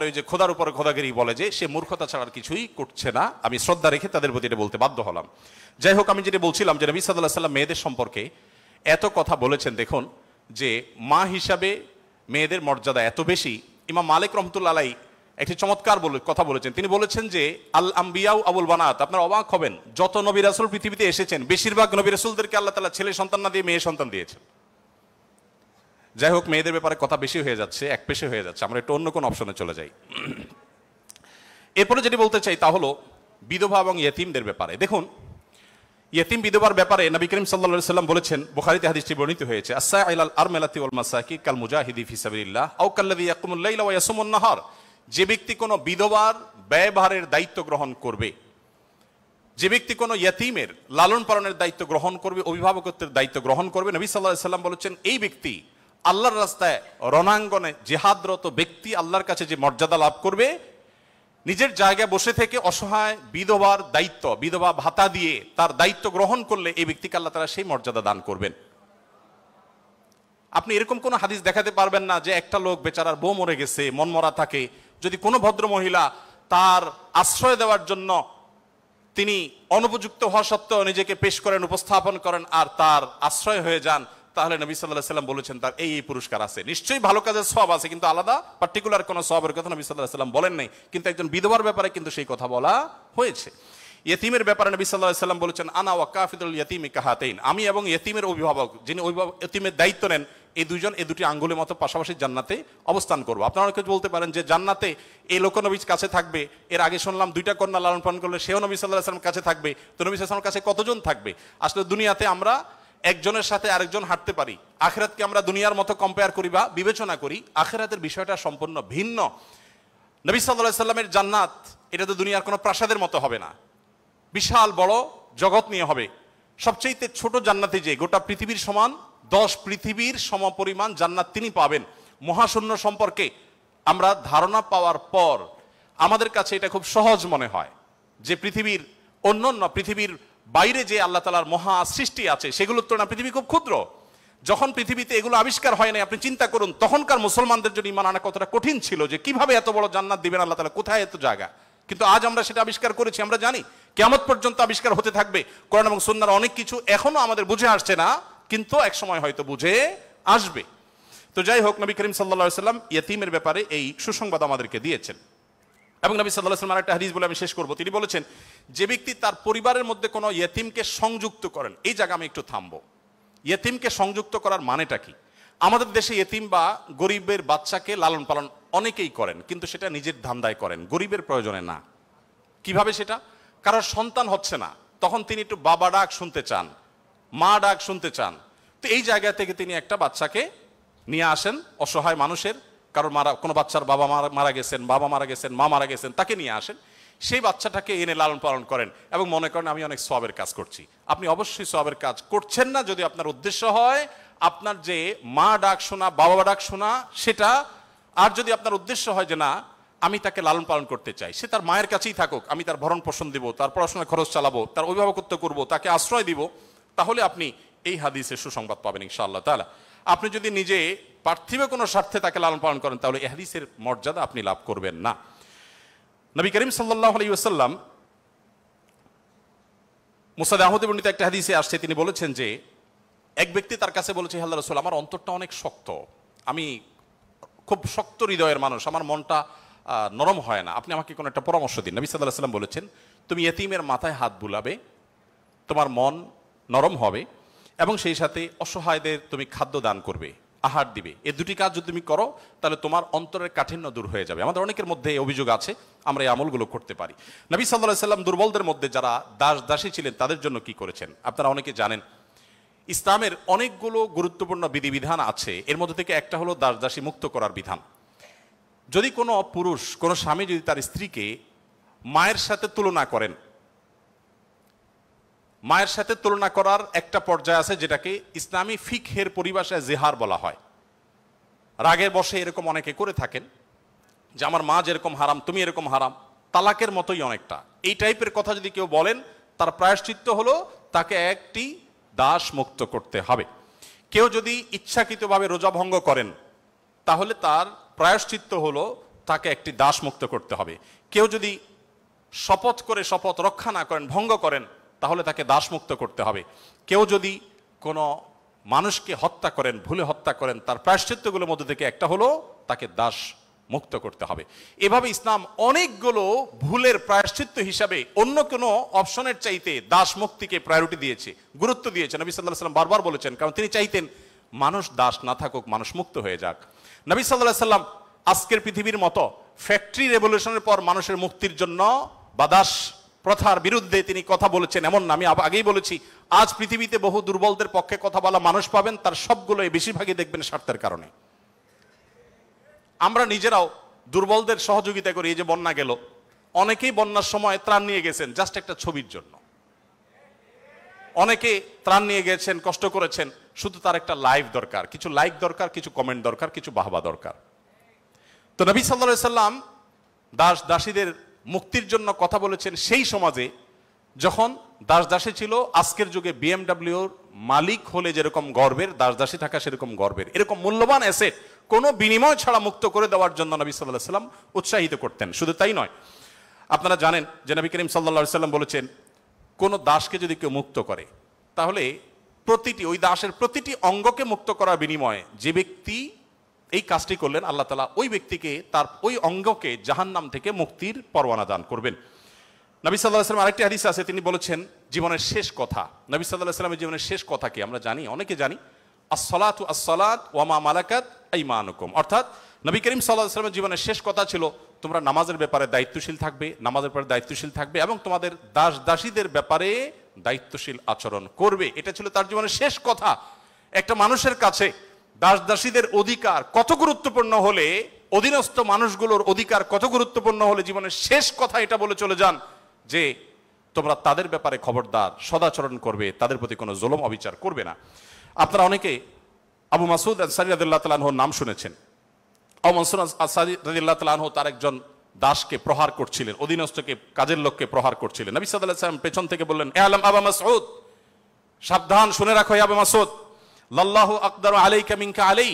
ওই যে খোদার উপরে খোদাগিরি বলে যে সে মূর্খতা ছাড়া আর কিছুই করছে না। আমি শ্রদ্ধা রেখে তাদের প্রতি এটা বলতে বাধ্য হলাম। যাই হোক, আমি যেটা বলছিলাম যে নবী সাল্লাল্লাহু আলাইহি ওয়াসাল্লাম মেয়েদের সম্পর্কে এত কথা বলেছেন। দেখুন যে মা হিসাবে মেয়েদের মর্যাদা এত বেশি। ইমাম মালিক রহমতুল্লাহ আলাইহি একটি চমৎকার কথা বলেছেন। তিনি বলেছেন যে আল আম্বিয়াউ আবুল বানাত। আপনারা অবাক হবেন, যত নবী রাসূল পৃথিবীতে এসেছেন বেশিরভাগ নবী রাসূলদেরকে আল্লাহ তাআলা ছেলে সন্তান না দিয়ে মেয়ে সন্তান দিয়েছেন। যাই হোক, মেয়েদের ব্যাপারে কথা বেশি হয়ে যাচ্ছে, এক পেশে হয়ে যাচ্ছে, আমরা একটু অন্য কোন অপশনে চলে যাই। এরপরে যেটি বলতে চাই তা হলো বিধবা এবং ইয়েতিমদের ব্যাপারে। দেখুন, ইয়েতিম বিধবার ব্যাপারে নবী করিম সাল্লাল্লাহু আলাইহি ওয়াসাল্লাম বলেছেন, বুখারীতে হাদিসটি বর্ণিত হয়েছে, আস-সাইলাল আরমালাতি ওয়াল মাসাকি কাল মুজাহিদি ফি সাবিলিল্লাহ আও কাল্লাযী ইয়াকুমুল লাইলা ওয়া ইয়াসুমুন নাহার। যে ব্যক্তি কোনো বিধবার ব্যয়ভারের দায়িত্ব গ্রহণ করবে, যে ব্যক্তি কোনো ইয়েতিমের লালন পালনের দায়িত্ব গ্রহণ করবে, অভিভাবকত্বের দায়িত্ব গ্রহণ করবে, নবী সাল্লাল্লাহু আলাইহি ওয়াসাল্লাম বলেছেন এই ব্যক্তি আল্লাহর রাস্তায় রণাঙ্গনে জিহাদরত ব্যক্তি আল্লাহর কাছে যে মর্যাদা লাভ করবে, নিজের জায়গায় বসে থেকে অসহায় বিধবার দায়িত্ব, বিধবা ভাতা দিয়ে তার দায়িত্ব গ্রহণ করলে এই ব্যক্তিকে আল্লাহ তাআলা সেই মর্যাদা দান করবেন। আপনি এরকম কোন হাদিস দেখাতে পারবেন না যে একটা লোক বেচারার বউ মরে গেছে, মন মরা থাকে, যদি কোনো ভদ্র মহিলা তার আশ্রয় দেওয়ার জন্য তিনি অনুপযুক্ত হওয়া সত্ত্বেও নিজেকে পেশ করেন, উপস্থাপন করেন আর তার আশ্রয় হয়ে যান, তাহলে নবী সাল্লাল্লাহু আলাইহি ওয়াসাল্লাম বলেছেন তার এই পুরস্কার আছে। নিশ্চয়ই ভালো কাজের সওয়াব আছে, কিন্তু আলাদা পার্টিকুলার কোনো সওয়াবের কথা নবী সাল্লাল্লাহু আলাইহি ওয়াসাল্লাম বলেন নাই। কিন্তু একজন বিধবার ব্যাপারে কিন্তু সেই কথা বলা হয়েছে। ইয়েতিমের ব্যাপারে নবী সাল্লাল্লাহু আলাইহি ওয়াসাল্লাম বলেছেন, আনা ওয়া কাফিদুল ইয়াতিমি কাহাতাইন। আমি এবং ইয়েতিমের অভিভাবক, যিনি ইয়েতিমের দায়িত্ব নেন, এই দুইজন এই দুটি আঙ্গুলের মতো পাশাপাশি জান্নাতে অবস্থান করবো। আপনারা অনেকে বলতে পারেন যে জান্নাতে এই লোক নবীর কাছে থাকবে, এর আগে শুনলাম 2টা কন্যা লালন পালন করলে সেও নবী সাল্লাল্লাহু আলাইহি ওয়াসাল্লামের কাছে থাকবে, তো নবী সাল্লাল্লাহু আলাইহি ওয়াসাল্লামের কাছে কতজন থাকবে? আসলে দুনিয়াতে আমরা একজনের সাথে আরেকজন হাঁটতে পারি, আখিরাতকে আমরা দুনিয়ার মতো কম্পেয়ার করি বা বিবেচনা করি, আখিরাতের বিষয়টা সম্পূর্ণ ভিন্ন। নবী সাল্লাল্লাহু আলাইহি ওয়াসাল্লামের জান্নাত এটা তো দুনিয়ার কোনো প্রাসাদের মতো হবে না, বিশাল বড় জগৎ নিয়ে হবে। সবচেয়ে ছোট জান্নাতে যে গোটা পৃথিবীর সমান 10 পৃথিবীর সমপরিমাণ জান্নাত তিনি পাবেন। মহাশূন্য সম্পর্কে আমরা ধারণা পাওয়ার পর আমাদের কাছে এটা খুব সহজ মনে হয় যে পৃথিবীর অন্যান্য পৃথিবীর বাইরে যে আল্লাহ তাআলার মহা সৃষ্টি আছে সেগুলোর তুলনায় পৃথিবী খুব ক্ষুদ্র। যখন পৃথিবীতে এগুলো আবিষ্কার হয় নাই, আপনি চিন্তা করুন তখনকার মুসলমানদের জন্য ঈমান আনা কতটা কঠিন ছিল, যে কিভাবে এত বড় জান্নাত দিবেন আল্লাহ তাআলা, কোথায় এত জায়গা। কিন্তু আজ আমরা সেটা আবিষ্কার করেছি, আমরা জানি কিয়ামত পর্যন্ত আবিষ্কার হতে থাকবে। কোরআন এবং সুন্নাহর অনেক কিছু এখনো আমাদের বুঝে আসছে না, কিন্তু এক সময় হয়তো বুঝে আসবে। তো যাই হোক, নবী করিম সাল্লাল্লাহু আলাইহি ওয়াসাল্লাম ইয়েতিমের ব্যাপারে এই সুসংবাদ আমাদেরকে দিয়েছেন। এবং নবী সাল্লাল্লাহু আলাইহি ওয়াসাল্লাম আরেকটা হাদিস বলে আমি শেষ করব। তিনি বলেছেন, যে ব্যক্তি তার পরিবারের মধ্যে কোনো ইয়েতিমকে সংযুক্ত করেন, এই জায়গা আমি একটু থামবো। ইয়েতিমকে সংযুক্ত করার মানেটা কি? আমাদের দেশে ইয়েতিম বা গরিবের বাচ্চাকে লালন পালন অনেকেই করেন, কিন্তু সেটা নিজের ধান্দায় করেন, গরিবের প্রয়োজনে না। কিভাবে সেটা? কারোর সন্তান হচ্ছে না, তখন তিনি একটু বাবা ডাক শুনতে চান, মা ডাক শুনতে চান, তো এই জায়গা থেকে তিনি একটা বাচ্চাকে নিয়ে আসেন, অসহায় মানুষের, কারোর কোনো বাচ্চার বাবা মারা গেছেন, বাবা মারা গেছেন, মা মারা গেছেন, তাকে নিয়ে আসেন, সেই বাচ্চাটাকে এনে লালন পালন করেন এবং মনে করেন আমি অনেক সওয়াবের কাজ করছি। আপনি অবশ্যই সওয়াবের কাজ করছেন না যদি আপনার উদ্দেশ্য হয় আপনার যে মা ডাক শোনা, বাবা ডাক শোনা সেটা, আর যদি আপনার উদ্দেশ্য হয় যে না আমি তাকে লালন পালন করতে চাই, সে তার মায়ের কাছেই থাকুক, আমি তার ভরণ পোষণ দিব, তার পড়াশোনার খরচ চালাবো, তার অভিভাবকত্ব করব, তাকে আশ্রয় দিব, তাহলে আপনি এই হাদিসের সুসংবাদ পাবেন ইনশাআল্লাহ তাআলা। আপনি যদি নিজে পার্থিব কোনো স্বার্থে তাকে লালন পালন করেন তাহলে এই হাদিসের মর্যাদা আপনি লাভ করবেন না। নবী করিম সাল্লাল্লাহু আলাইহি ওয়াসাল্লাম মুসনাদ আহমদে বর্ণিত একটা হাদিসে আসছে, তিনি বলেছেন যে এক ব্যক্তি তার কাছে বলেছে, হে আল্লাহর রাসূল, আমার অন্তরটা অনেক শক্ত, আমি খুব শক্ত হৃদয়ের মানুষ, আমার মনটা নরম হয় না, আপনি আমাকে কোনো একটা পরামর্শ দিন। নবী সাল্লাল্লাহু আলাইহি ওয়াসাল্লাম বলেছেন, তুমি ইয়েতিমের মাথায় হাত বুলাবে, তোমার মন নরম হবে, এবং সেই সাথে অসহায়দের তুমি খাদ্য দান করবে, আহার দিবে। এই দুটি কাজ যদি তুমি করো তাহলে তোমার অন্তরের কাঠিন্য দূর হয়ে যাবে। আমাদের অনেকের মধ্যে এই অভিযোগ আছে, আমরা এই আমলগুলো করতে পারি। নবী সাল্লাল্লাহু আলাইহি ওয়াসাল্লাম দুর্বলদের মধ্যে যারা দাস দাসী ছিলেন তাদের জন্য কি করেছেন আপনারা অনেকে জানেন। ইসলামের অনেকগুলো গুরুত্বপূর্ণ বিধিবিধান আছে, এর মধ্যে থেকে একটা হলো দাস দাসী মুক্ত করার বিধান। যদি কোনো পুরুষ, কোনো স্বামী যদি তার স্ত্রীকে মায়ের সাথে তুলনা করেন, মায়ের সাথে তুলনা করার একটা পর্যায়ে আছে যেটাকে ইসলামী ফিকহের পরিভাষায় জেহার বলা হয়। রাগের বশে এরকম অনেকে করে থাকেন যে আমার মা যেরকম হারাম তুমি এরকম হারাম, তালাকের মতোই অনেকটা এই টাইপের কথা যদি কেউ বলেন, তার প্রায়শ্চিত্ত হলো তাকে একটি দাস মুক্ত করতে হবে। কেউ যদি ইচ্ছাকৃতভাবে রোজা ভঙ্গ করেন, তাহলে তার প্রায়শ্চিত্ত হলো তাকে একটি দাস মুক্ত করতে হবে। কেউ যদি শপথ করে শপথ রক্ষা না করেন, ভঙ্গ করেন, তাহলে তাকে দাস মুক্ত করতে হবে। কেউ যদি কোনো মানুষকে হত্যা করেন, ভুলে হত্যা করেন, তার প্রায়শ্চিত্তগুলোর মধ্যে থেকে একটা হলো তাকে দাস মুক্ত করতে হবে। এভাবে ইসলাম অনেকগুলো ভুলের প্রায়শ্চিত্ত হিসাবে অন্য কোনো অপশনের চাইতে দাস মুক্তিকে প্রায়োরিটি দিয়েছে, গুরুত্ব দিয়েছে। নবী সাল্লাল্লাহু আলাইহি ওয়াসাল্লাম বারবার বলেছেন, কারণ তিনি চাইতেন মানুষ দাস না থাকুক, মানুষ মুক্ত হয়ে যাক। নবী সাল্লাল্লাহু আলাইহি ওয়াসাল্লাম আজকের পৃথিবীর মতো ফ্যাক্টরি রেভলিউশনের পর মানুষের মুক্তির জন্য বা দাস প্রথার বিরুদ্ধে তিনি কথা বলেছেন এমন না। আমি আগেই বলেছি, আজ পৃথিবীতে বহু দুর্বলদের পক্ষে কথা বলা মানুষ পাবেন, তার সবগুলোই বেশিরভাগই দেখবেন স্বার্থের কারণে। আমরা নিজেরাও দুর্বলদের সহযোগিতা করি। এই যে বন্যা গেল, অনেকেই বন্যার সময় ত্রাণ নিয়ে গেছেন জাস্ট একটা ছবির জন্য, অনেকে ত্রাণ নিয়ে গেছেন, কষ্ট করেছেন, শুধু তার একটা লাইভ দরকার, কিছু লাইক দরকার, কিছু কমেন্ট দরকার, কিছু বাহবা দরকার। তো নবী সাল্লাল্লাহু আলাইহি ওয়াসাল্লাম দাস দাসীদের মুক্তির জন্য কথা বলেছেন সেই সমাজে যখন দাস দাসী ছিল আজকের যুগে বিএমডব্লিউর মালিক হলে যেরকম গর্বের, দাস দাসী থাকা সেরকম গর্বের। এরকম মূল্যবান অ্যাসেট কোনো বিনিময় ছাড়া মুক্ত করে দেওয়ার জন্য নবী সাল্লাল্লাহু আলাইহি ওয়াসাল্লাম উৎসাহিত করতেন। শুধু তাই নয়, আপনারা জানেন যে নবী করিম সাল্লাল্লাহু আলাইহি ওয়াসাল্লাম বলেছেন, কোন দাসকে যদি কেউ মুক্ত করে, তাহলে ওই দাসের প্রতিটি অঙ্গকে মুক্ত করার বিনিময়ে যে ব্যক্তি এই কাজটি করলেন, আল্লাহ তাআলা ওই ব্যক্তিকে তার ওই অঙ্গকে জাহান্নাম থেকে মুক্তির পরওয়ানা দান করবেন। নবী সাল্লাল্লাহু আলাইহি ওয়াসাল্লাম আরেকটি হাদিসে আছে, তিনি বলেছেন জীবনের শেষ কথা। নবী সাল্লাল্লাহু আলাইহি ওয়াসাল্লামের জীবনের শেষ কথা কি আমরা জানি, অনেকে জানি, আসসালাতু আসসালাত ওয়া মা মালাকাত আইমানুকুম। অর্থাৎ নবী করিম সাল্লাল্লাহু আলাইহি ওয়াসাল্লামের জীবনের শেষ কথা ছিল, তোমরা নামাজের ব্যাপারে দায়িত্বশীল থাকবে, নামাজের ব্যাপারে দায়িত্বশীল থাকবে এবং তোমাদের দাস দাসীদের ব্যাপারে দায়িত্বশীল আচরণ করবে। এটা ছিল তার জীবনের শেষ কথা। একটা মানুষের কাছে দাস দাসীদের অধিকার কত গুরুত্বপূর্ণ হলে, অধীনস্থ মানুষগুলোর অধিকার কত গুরুত্বপূর্ণ হলে জীবনের শেষ কথা এটা বলে চলে যান যে তোমরা তাদের ব্যাপারে খবরদার সদাচরণ করবে, তাদের প্রতি কোনো জুলুম অবিচার করবে না। আপনারা অনেকে আবু মাসউদ আনসারী রাদিয়াল্লাহু তাআলা আনহুর নাম শুনেছেন। আবু মাসউদ আনসারী রাদিয়াল্লাহু তাআলা আনহু তার একজন দাসকে প্রহার করছিলেন, অধীনস্থকে, কাজের লোককে প্রহার করছিলেন। নবী সাল্লাল্লাহু আলাইহি ওয়াসাল্লাম পেছন থেকে বললেন, ইয়া আবা মাসউদ, সাবধান, শুনে রাখো আবু মাসউদ, লাল্লাহু আকদারু আলাইকা মিনকা আলাই,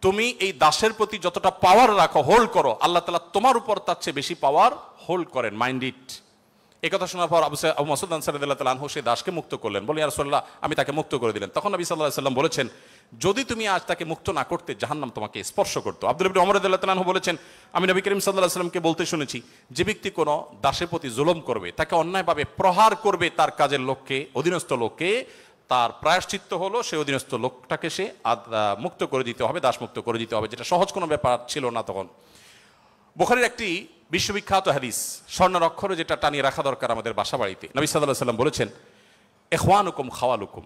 তুমি এই দাসের প্রতি যতটা পাওয়ার রাখো, হোল্ড করো, আল্লাহ তাআলা তোমার উপর তার চেয়ে বেশি পাওয়ার হোল্ড করেন, মাইন্ড ইট। এই কথা শোনার পর আবু মাসউদ আনসারী রাদিয়াল্লাহু তাআলা আনহু সেই দাসকে মুক্ত করলেন, বলে ইয়া রাসূলুল্লাহ, আমি তাকে মুক্ত করে দিলেন। তখন নবী সাল্লাল্লাহু আলাইহি ওয়াসাল্লাম বলেছেন, যদি তুমি আজ তাকে মুক্ত না করতে, জাহান্নাম তোমাকে স্পর্শ করতো। আব্দুল্লাহ ইবনে ওমর রাদিয়াল্লাহু তাআলা আনহু বলেছেন, আমি নবী করিম সাল্লাল্লাহু আলাইহি ওয়াসাল্লামকে বলতে শুনেছি, যে ব্যক্তি কোনো দাসের প্রতি জুলুম করবে, তাকে অন্যায়ভাবে প্রহার করবে, তার কাজের লোককে, অধীনস্থ লোককে, তার প্রায়শ্চিত্ত হলো সেই অধীনস্থ লোকটাকে সে মুক্ত করে দিতে হবে, দাস মুক্ত করে দিতে হবে, যেটা সহজ কোনো ব্যাপার ছিল না তখন। বুখারীর একটি বিশ্ববিখ্যাত হাদিস, স্বর্ণের অক্ষরে যেটা টানিয়ে রাখা দরকার আমাদের বাসা বাড়িতে। নবী সাল্লাল্লাহু আলাইহি ওয়াসাল্লাম বলেছেন, ইখওয়ানুকুম খাওয়ালুকুম,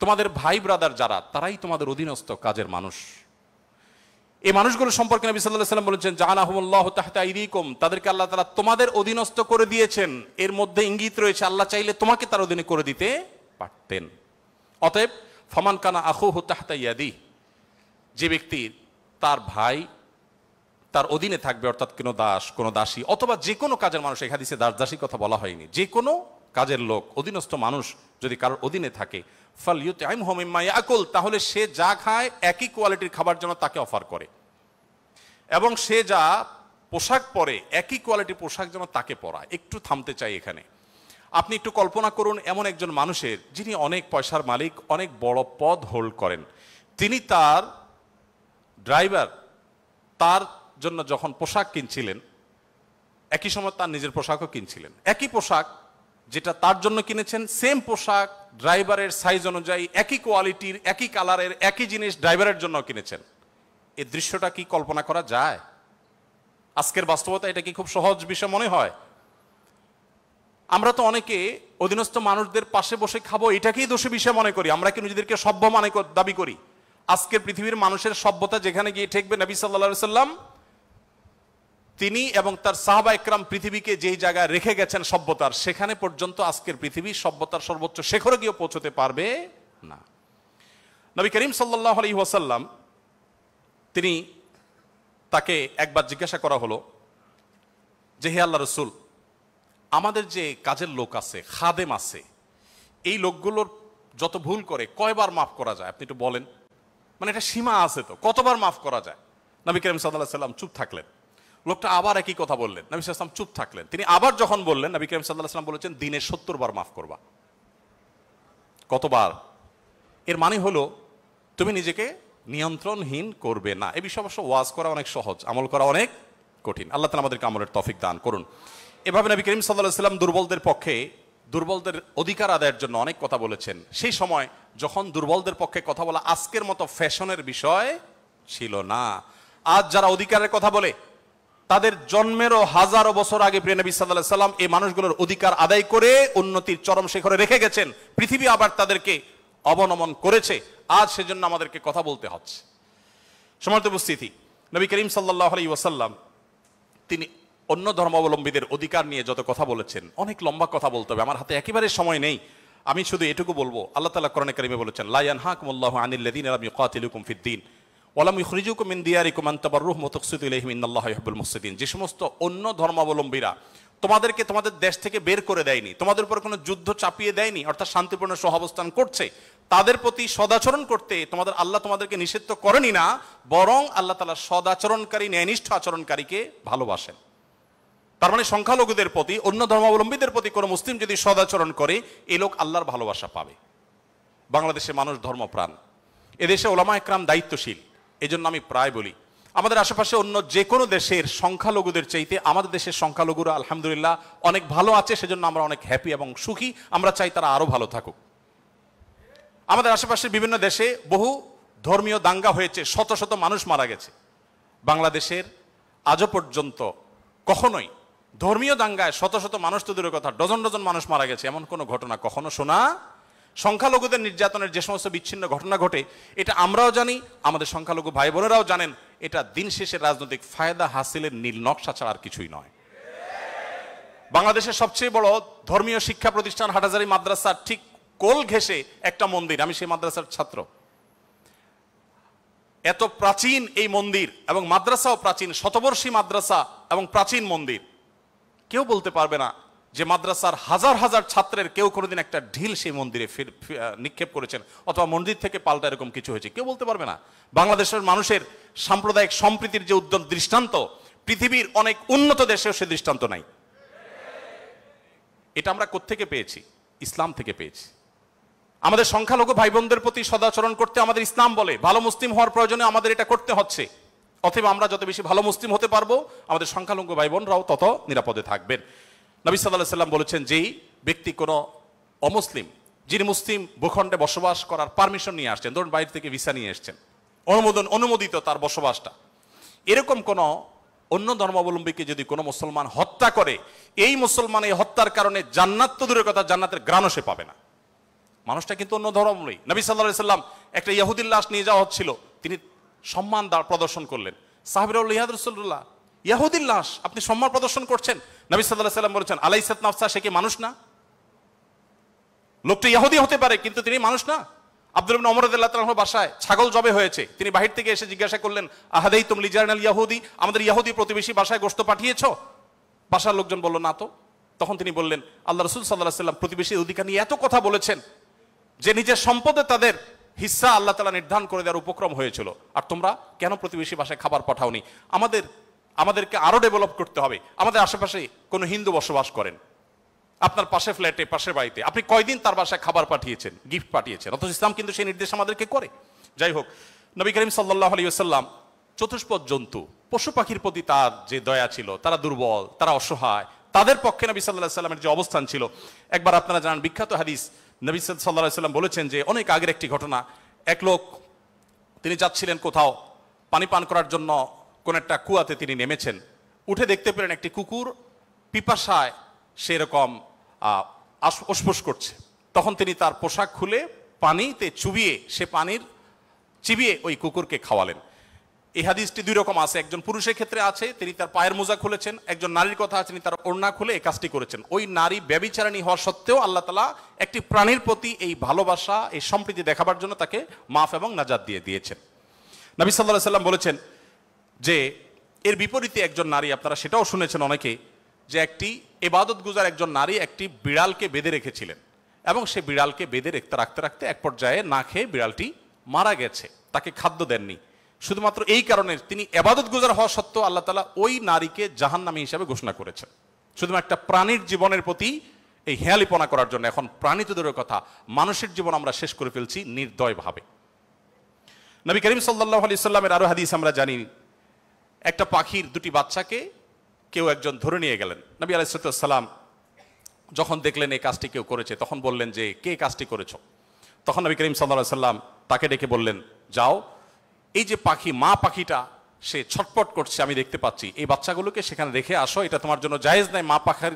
তোমাদের ভাই ব্রাদার যারা, তারাই তোমাদের অধীনস্থ কাজের মানুষ। এই মানুষগুলো সম্পর্কে নবী সাল্লাল্লাহু আলাইহি ওয়াসাল্লাম বলেছেন, জাআলাহুমুল্লাহু তাহতা আইদিকুম, তাদেরকে আল্লাহ তাআলা তোমাদের অধীনস্থ করে দিয়েছেন। এর মধ্যে ইঙ্গিত রয়েছে আল্লাহ চাইলে তোমাকে তার অধীনে করে দিতে পারতেন। অতএব ফামান কানা আখুহু তাহতা ইয়াদি, যে ব্যক্তি তার ভাই তার অধীনে থাকবে, অর্থাৎ কোনো দাস, কোনো দাসী অথবা যে কোনো কাজের মানুষ, এই হাদিসে দাস দাসীর কথা বলা হয়নি, যে কোনো কাজের লোক, অধীনস্থ মানুষ যদি কারোর অধীনে থাকে, ফালইউতইমহু মিম্মা ইয়াকুল, তাহলে সে যা খায় একই কোয়ালিটির খাবার যেন তাকে অফার করে, এবং সে যা পোশাক পরে একই কোয়ালিটির পোশাক যেন তাকে পরায়। একটু থামতে চাই এখানে। আপনি একটু কল্পনা করুন, এমন একজন মানুষের, যিনি অনেক পয়সার মালিক, অনেক বড় পদ হোল্ড করেন, তিনি তার ড্রাইভার তার জন্য যখন পোশাক কিনছিলেন, একই সময় তার নিজের পোশাকও কিনছিলেন, একই পোশাক যেটা তার জন্য কিনেছেন, সেম পোশাক ড্রাইভারের সাইজ অনুযায়ী, একই কোয়ালিটির, একই কালারের, একই জিনিস ড্রাইভারের জন্য কিনেছেন। এই দৃশ্যটা কি কল্পনা করা যায়? আজকের বাস্তবতা এটা কি খুব সহজ বিষয় মনে হয়? আমরা তো অনেকে অধীনস্থ মানুষদের পাশে বসে খাবো এটাকেই দোষী বিষয় মনে করি। আমরা কি নিজেদেরকে সভ্য দাবি করি? আজকের পৃথিবীর মানুষের সভ্যতা যেখানে গিয়ে ঠেকবে, নবী সাল্লাল্লাহু আলাইহি সাল্লাম তিনি এবং তার সাহাবা ইকরাম পৃথিবীকে যেই জায়গায় রেখে গেছেন সভ্যতার, সেখানে পর্যন্ত আজকের পৃথিবী সভ্যতার সর্বোচ্চ শিখরে গিয়ে পৌঁছতে পারবে না। নবী করিম সাল্লাল্লাহু আলাইহি ওয়াসাল্লাম তিনি তাকে একবার জিজ্ঞাসা করা হলো যে হে আল্লাহ রাসূল, আমাদের যে কাজের লোক আছে, খাদেম আছে, এই লোকগুলোর যত ভুল করে কয়বার মাফ করা যায় আপনি একটু বলেন? মানে এটা সীমা আছে তো, কতবার মাফ করা যায়? নবী করিম সাল্লাল্লাহু আলাইহি ওয়াসাল্লাম চুপ থাকলেন। লোকটা আবার একই কথা বললেন, নবী সাল্লাল্লাহু আলাইহি ওয়াসাল্লাম চুপ থাকলেন। তিনি আবার যখন বললেন, নবী করিম সাল্লাল্লাহু আলাইহি ওয়াসাল্লাম বলেছেন দিনে 70 বার মাফ করবা। কতবার? এর মানে হলো তুমি নিজেকে নিয়ন্ত্রণহীন করবে না। এই বিষয়ে অবশ্য ওয়াজ করা অনেক সহজ, আমল করা অনেক কঠিন। আল্লাহ তাআলা আমাদেরকে আমলের তৌফিক দান করুন। এভাবে নবী করিম সাল্লাল্লাহু আলাইহি ওয়াসাল্লাম দুর্বলদের পক্ষে, দুর্বলদের অধিকার আদায়ের জন্য অনেক কথা বলেছেন। সেই সময় যখন দুর্বলদের পক্ষে কথা বলা আজকের মতো ফ্যাশনের বিষয় ছিল না। আজ যারা অধিকারের কথা বলে তাদের জন্মেরও হাজারো বছর আগে প্রিয় নবী সাল্লাল্লাহু আলাইহি ওয়াসাল্লাম এই মানুষগুলোর অধিকার আদায় করে উন্নতির চরম শিখরে রেখে গেছেন। পৃথিবী আবার তাদেরকে অবনমন করেছে। আজ সেজন্য আমাদেরকে কথা বলতে হচ্ছে। সম্মানিত উপস্থিতি, নবী করিম সাল্লাল্লাহু আলাইহি ওয়াসাল্লাম তিনি অন্য ধর্মাবলম্বীদের অধিকার নিয়ে যত কথা বলেছেন, অনেক লম্বা কথা বলতে হবে, আমার হাতে একেবারে সময় নেই। আমি শুধু এটুকু বলবো, আল্লাহ তাআলা কোরআনে কারিমে বলেছেন লা ইয়ানহাকুমুল্লাহু আনিল্লাযীনা লাম ইউকাতিলুকুম ফিদ-দীন ওয়া লাম ইখরিজুকুম মিন দিয়ারিকুম আন তাবাররুহুম ওয়া তুকসিতু ইলাইহিম ইন্নাল্লাহা ইউহিব্বুল মুকসিতিন। যে সমস্ত অন্য ধর্মাবলম্বীরা তোমাদেরকে তোমাদের দেশ থেকে বের করে দেয়নি, তোমাদের উপর কোনো যুদ্ধ চাপিয়ে দেয়নি, অর্থাৎ শান্তিপূর্ণ সহাবস্থান করছে, তাদের প্রতি সদাচরণ করতে তোমাদের আল্লাহ তোমাদেরকে নিষিদ্ধ করেনি না, বরং আল্লাহ তাআলা সদাচরণকারী, ন্যায়নিষ্ঠ আচরণকারীকে ভালোবাসেন। তার মানে সংখ্যালঘুদের প্রতি, অন্য ধর্মাবলম্বীদের প্রতি কোনো মুসলিম যদি সদাচরণ করে, এই লোক আল্লাহর ভালোবাসা পাবে। বাংলাদেশে মানুষ ধর্মপ্রাণ, এদেশে ওলামা একরাম দায়িত্বশীল। এই জন্য আমি প্রায় বলি, আমাদের আশেপাশে অন্য যে কোনো দেশের সংখ্যালঘুদের চাইতে আমাদের দেশের সংখ্যালঘুরা আলহামদুলিল্লাহ অনেক ভালো আছে। সেজন্য আমরা অনেক হ্যাপি এবং সুখী। আমরা চাই তারা আরো ভালো থাকুক। আমাদের আশেপাশের বিভিন্ন দেশে বহু ধর্মীয় দাঙ্গা হয়েছে, শত শত মানুষ মারা গেছে। বাংলাদেশের আজও পর্যন্ত কখনোই ধর্মীয় দাঙ্গায় শত শত মানুষ তো দূরের কথা, ডজন ডজন মানুষ মারা গেছে এমন কোনো ঘটনা কখনো শোনা। সংখ্যালঘুদের নির্যাতনের যে সমস্ত বিচ্ছিন্ন ঘটনা ঘটে, এটা আমরাও জানি, আমাদের সংখ্যালঘু ভাই বোনেরাও জানেন। এটা দিন শেষে রাজনৈতিক ফায়দা হাসিলের নীল নকশা ছাড়া আর কিছুই নয়। বাংলাদেশের সবচেয়ে বড় ধর্মীয় শিক্ষা প্রতিষ্ঠান হাটহাজারী মাদ্রাসার ঠিক কোল ঘেঁষে একটা মন্দির, আমি সেই মাদ্রাসার ছাত্র। এত প্রাচীন এই মন্দির এবং মাদ্রাসাও প্রাচীন, শতবর্ষী মাদ্রাসা এবং প্রাচীন মন্দির। কেউ বলতে পারবে না যে মাদ্রাসার হাজার হাজার ছাত্রের কেউ কোনোদিন একটা ঢিল সেই মন্দিরে নিক্ষেপ করেছেন অথবা মন্দির থেকে পাল্টা এরকম কিছু হয়েছে, কেউ বলতে পারবে না। বাংলাদেশের মানুষের সাম্প্রদায়িক সম্প্রীতির যে উদ্যম দৃষ্টান্ত, পৃথিবীর অনেক উন্নত দেশেও সে দৃষ্টান্ত নাই। এটা আমরা কোত্থেকে পেয়েছি? ইসলাম থেকে পেয়েছি। আমাদের সংখ্যালঘু ভাই বোনদের প্রতি সদাচরণ করতে আমাদের ইসলাম বলে, ভালো মুসলিম হওয়ার প্রয়োজনে আমাদের এটা করতে হচ্ছে। অতএব আমরা যত বেশি ভালো মুসলিম হতে পারবো, আমাদের সংখ্যালঘু ভাই বোনরাও তত নিরাপদে থাকবেন। নবী সাল্লাল্লাহু আলাইহি ওয়াসাল্লাম বলেছেন, যেই ব্যক্তি কোনো অমুসলিম, যিনি মুসলিম ভূখণ্ডে বসবাস করার পারমিশন নিয়ে আসছেন, ধরুন বাইরে থেকে ভিসা নিয়ে এসছেন, অনুমোদিত তার বসবাসটা, এরকম কোন অন্য ধর্মাবলম্বীকে যদি কোনো মুসলমান হত্যা করে, এই মুসলমান এই হত্যার কারণে জান্নাত তো দূরের কথা, জান্নাতের ঘ্রাণও সে পাবে না। মানুষটা কিন্তু অন্য ধর্মাবলম্বী। নবী সাল্লাল্লাহু আলাইহি ওয়াসাল্লাম একটা ইহুদির লাশ নিয়ে যাওয়া হচ্ছিল, তিনি সম্মান প্রদর্শন করলেন। সাহাবীরা বললেন, ইয়া রাসূলুল্লাহ, ইহুদির লাশ আপনি সম্মান প্রদর্শন করছেন? নবী সাল্লাল্লাহু আলাইহি ওয়াসাল্লাম বলেছেন, আলাইসাত নাফসা, সে কি মানুষ না? লোকটা ইহুদি হতে পারে কিন্তু তিনি মানুষ না। আব্দুল্লাহ ইবনে ওমর রাদিয়াল্লাহু তাআলা বাসায় ছাগল জবে হয়েছে, তিনি বাহির থেকে এসে জিজ্ঞাসা করলেন, আহাদাইতুম লিজারনাল ইয়াহুদি, আমাদের ইহুদি প্রতিবেশী বাসায় গোশত পাঠিয়েছো? বাসার লোকজন বলল না তো। তখন তিনি বললেন, আল্লাহ রাসূল সাল্লাল্লাহু আলাইহি ওয়াসাল্লাম প্রতিবেশীর অধিকার নিয়ে এত কথা বলেছেন যে নিজের সম্পদে তাদের হিস্সা আল্লাহ তাআলা নির্ধারণ করে দেওয়ার উপক্রম হয়েছিল, আর তোমরা কেন প্রতিবেশী বাসায় খাবার পাঠাওনি? আমাদেরকে আরো ডেভেলপ করতে হবে। আমাদের আশেপাশে কোনো হিন্দু বসবাস করেন, আপনার পাশে ফ্ল্যাটে, পাশের বাড়িতে, আপনি কয়দিন তার বাসায় খাবার পাঠিয়েছেন, গিফট পাঠিয়েছেন? অথচ ইসলাম কিন্তু সেই নির্দেশ আমাদেরকে করে। যাই হোক, নবী করিম সাল্লাল্লাহু আলাইহি ওয়াসাল্লাম চতুষ্পদ জন্তু, পশু পাখির প্রতি তার যে দয়া ছিল, তারা দুর্বল, তারা অসহায়, তাদের পক্ষে নবী সাল্লাল্লাহু আলাইহি ওয়াসাল্লামের যে অবস্থান ছিল, একবার আপনারা জানেন বিখ্যাত হাদিস, নবী সাল্লাল্লাহু আলাইহি ওয়াসাল্লাম বলেছেন যে অনেক আগের একটি ঘটনা, এক লোক তিনি যাচ্ছিলেন কোথাও পানি পান করার জন্য, কোন একটা কুয়াতে তিনি নেমেছেন, উঠে দেখতে পেলেন একটি কুকুর পিপাসায় সেরকম উসফুস করছে, তখন তিনি তার পোশাক খুলে পানিতে চুবিয়ে সে পানির চিবিয়ে ওই কুকুরকে খাওয়ালেন। এই হাদিসটি দুই রকম আছে, একজন পুরুষের ক্ষেত্রে আছে তিনি তার পায়ের মোজা খুলেছেন, একজন নারীর কথা আছে তিনি তার ওড়না খুলে এই কাজটি করেছেন। ওই নারী ব্যভিচারিণী হওয়া সত্ত্বেও আল্লাহ তাআলা একটি প্রাণীর প্রতি এই ভালোবাসা, এই সম্প্রীতি দেখাবার জন্য তাকে মাফ এবং নাজাত দিয়ে দিয়েছেন। নবী সাল্লাল্লাহু আলাইহি ওয়াসাল্লাম বলেছেন যে এর বিপরীতে একজন নারী, আপনারা সেটাও শুনেছেন অনেকে, যে একটি ইবাদত গুজার একজন নারী একটি বিড়ালকে বেঁধে রেখেছিলেন এবং সে বিড়ালকে বেঁধে রাখতে রাখতে এক পর্যায়ে না খেয়ে বিড়ালটি মারা গেছে, তাকে খাদ্য দেননি। শুধুমাত্র এই কারণে তিনি ইবাদত গুজার হওয়া সত্ত্বেও আল্লাহ তাআলা ওই নারীকে জাহান্নামী হিসেবে ঘোষণা করেছেন, শুধুমাত্র একটা প্রাণীর জীবনের প্রতি এই হেয়ালিপনা করার জন্য। এখন প্রাণী তো দূরের কথা, মানুষের জীবন আমরা শেষ করে ফেলছি নির্দয়ভাবে। নবী করিম সাল্লাল্লাহু আলাইহি সাল্লামের আরো হাদিস আমরা জানি, একটা পাখির দুটি বাচ্চাকে কেউ একজন ধরে নিয়ে গেলেন। নবী আলাইহিস সালাম যখন দেখলেন এই কাজটি কেউ করেছে, তখন বললেন যে কে কাজটি করেছ? তখন নবী করিম সাল্লাল্লাহু আলাইহি সাল্লাম তাকে ডেকে বললেন, যাও, এই যে পাখি, মা পাখিটা সে ছটপট করছে আমি দেখতে পাচ্ছি, এই বাচ্চাগুলোকে সেখানে রেখে আসো, এটা তোমার জন্য জায়েজ নাই, মা পাখির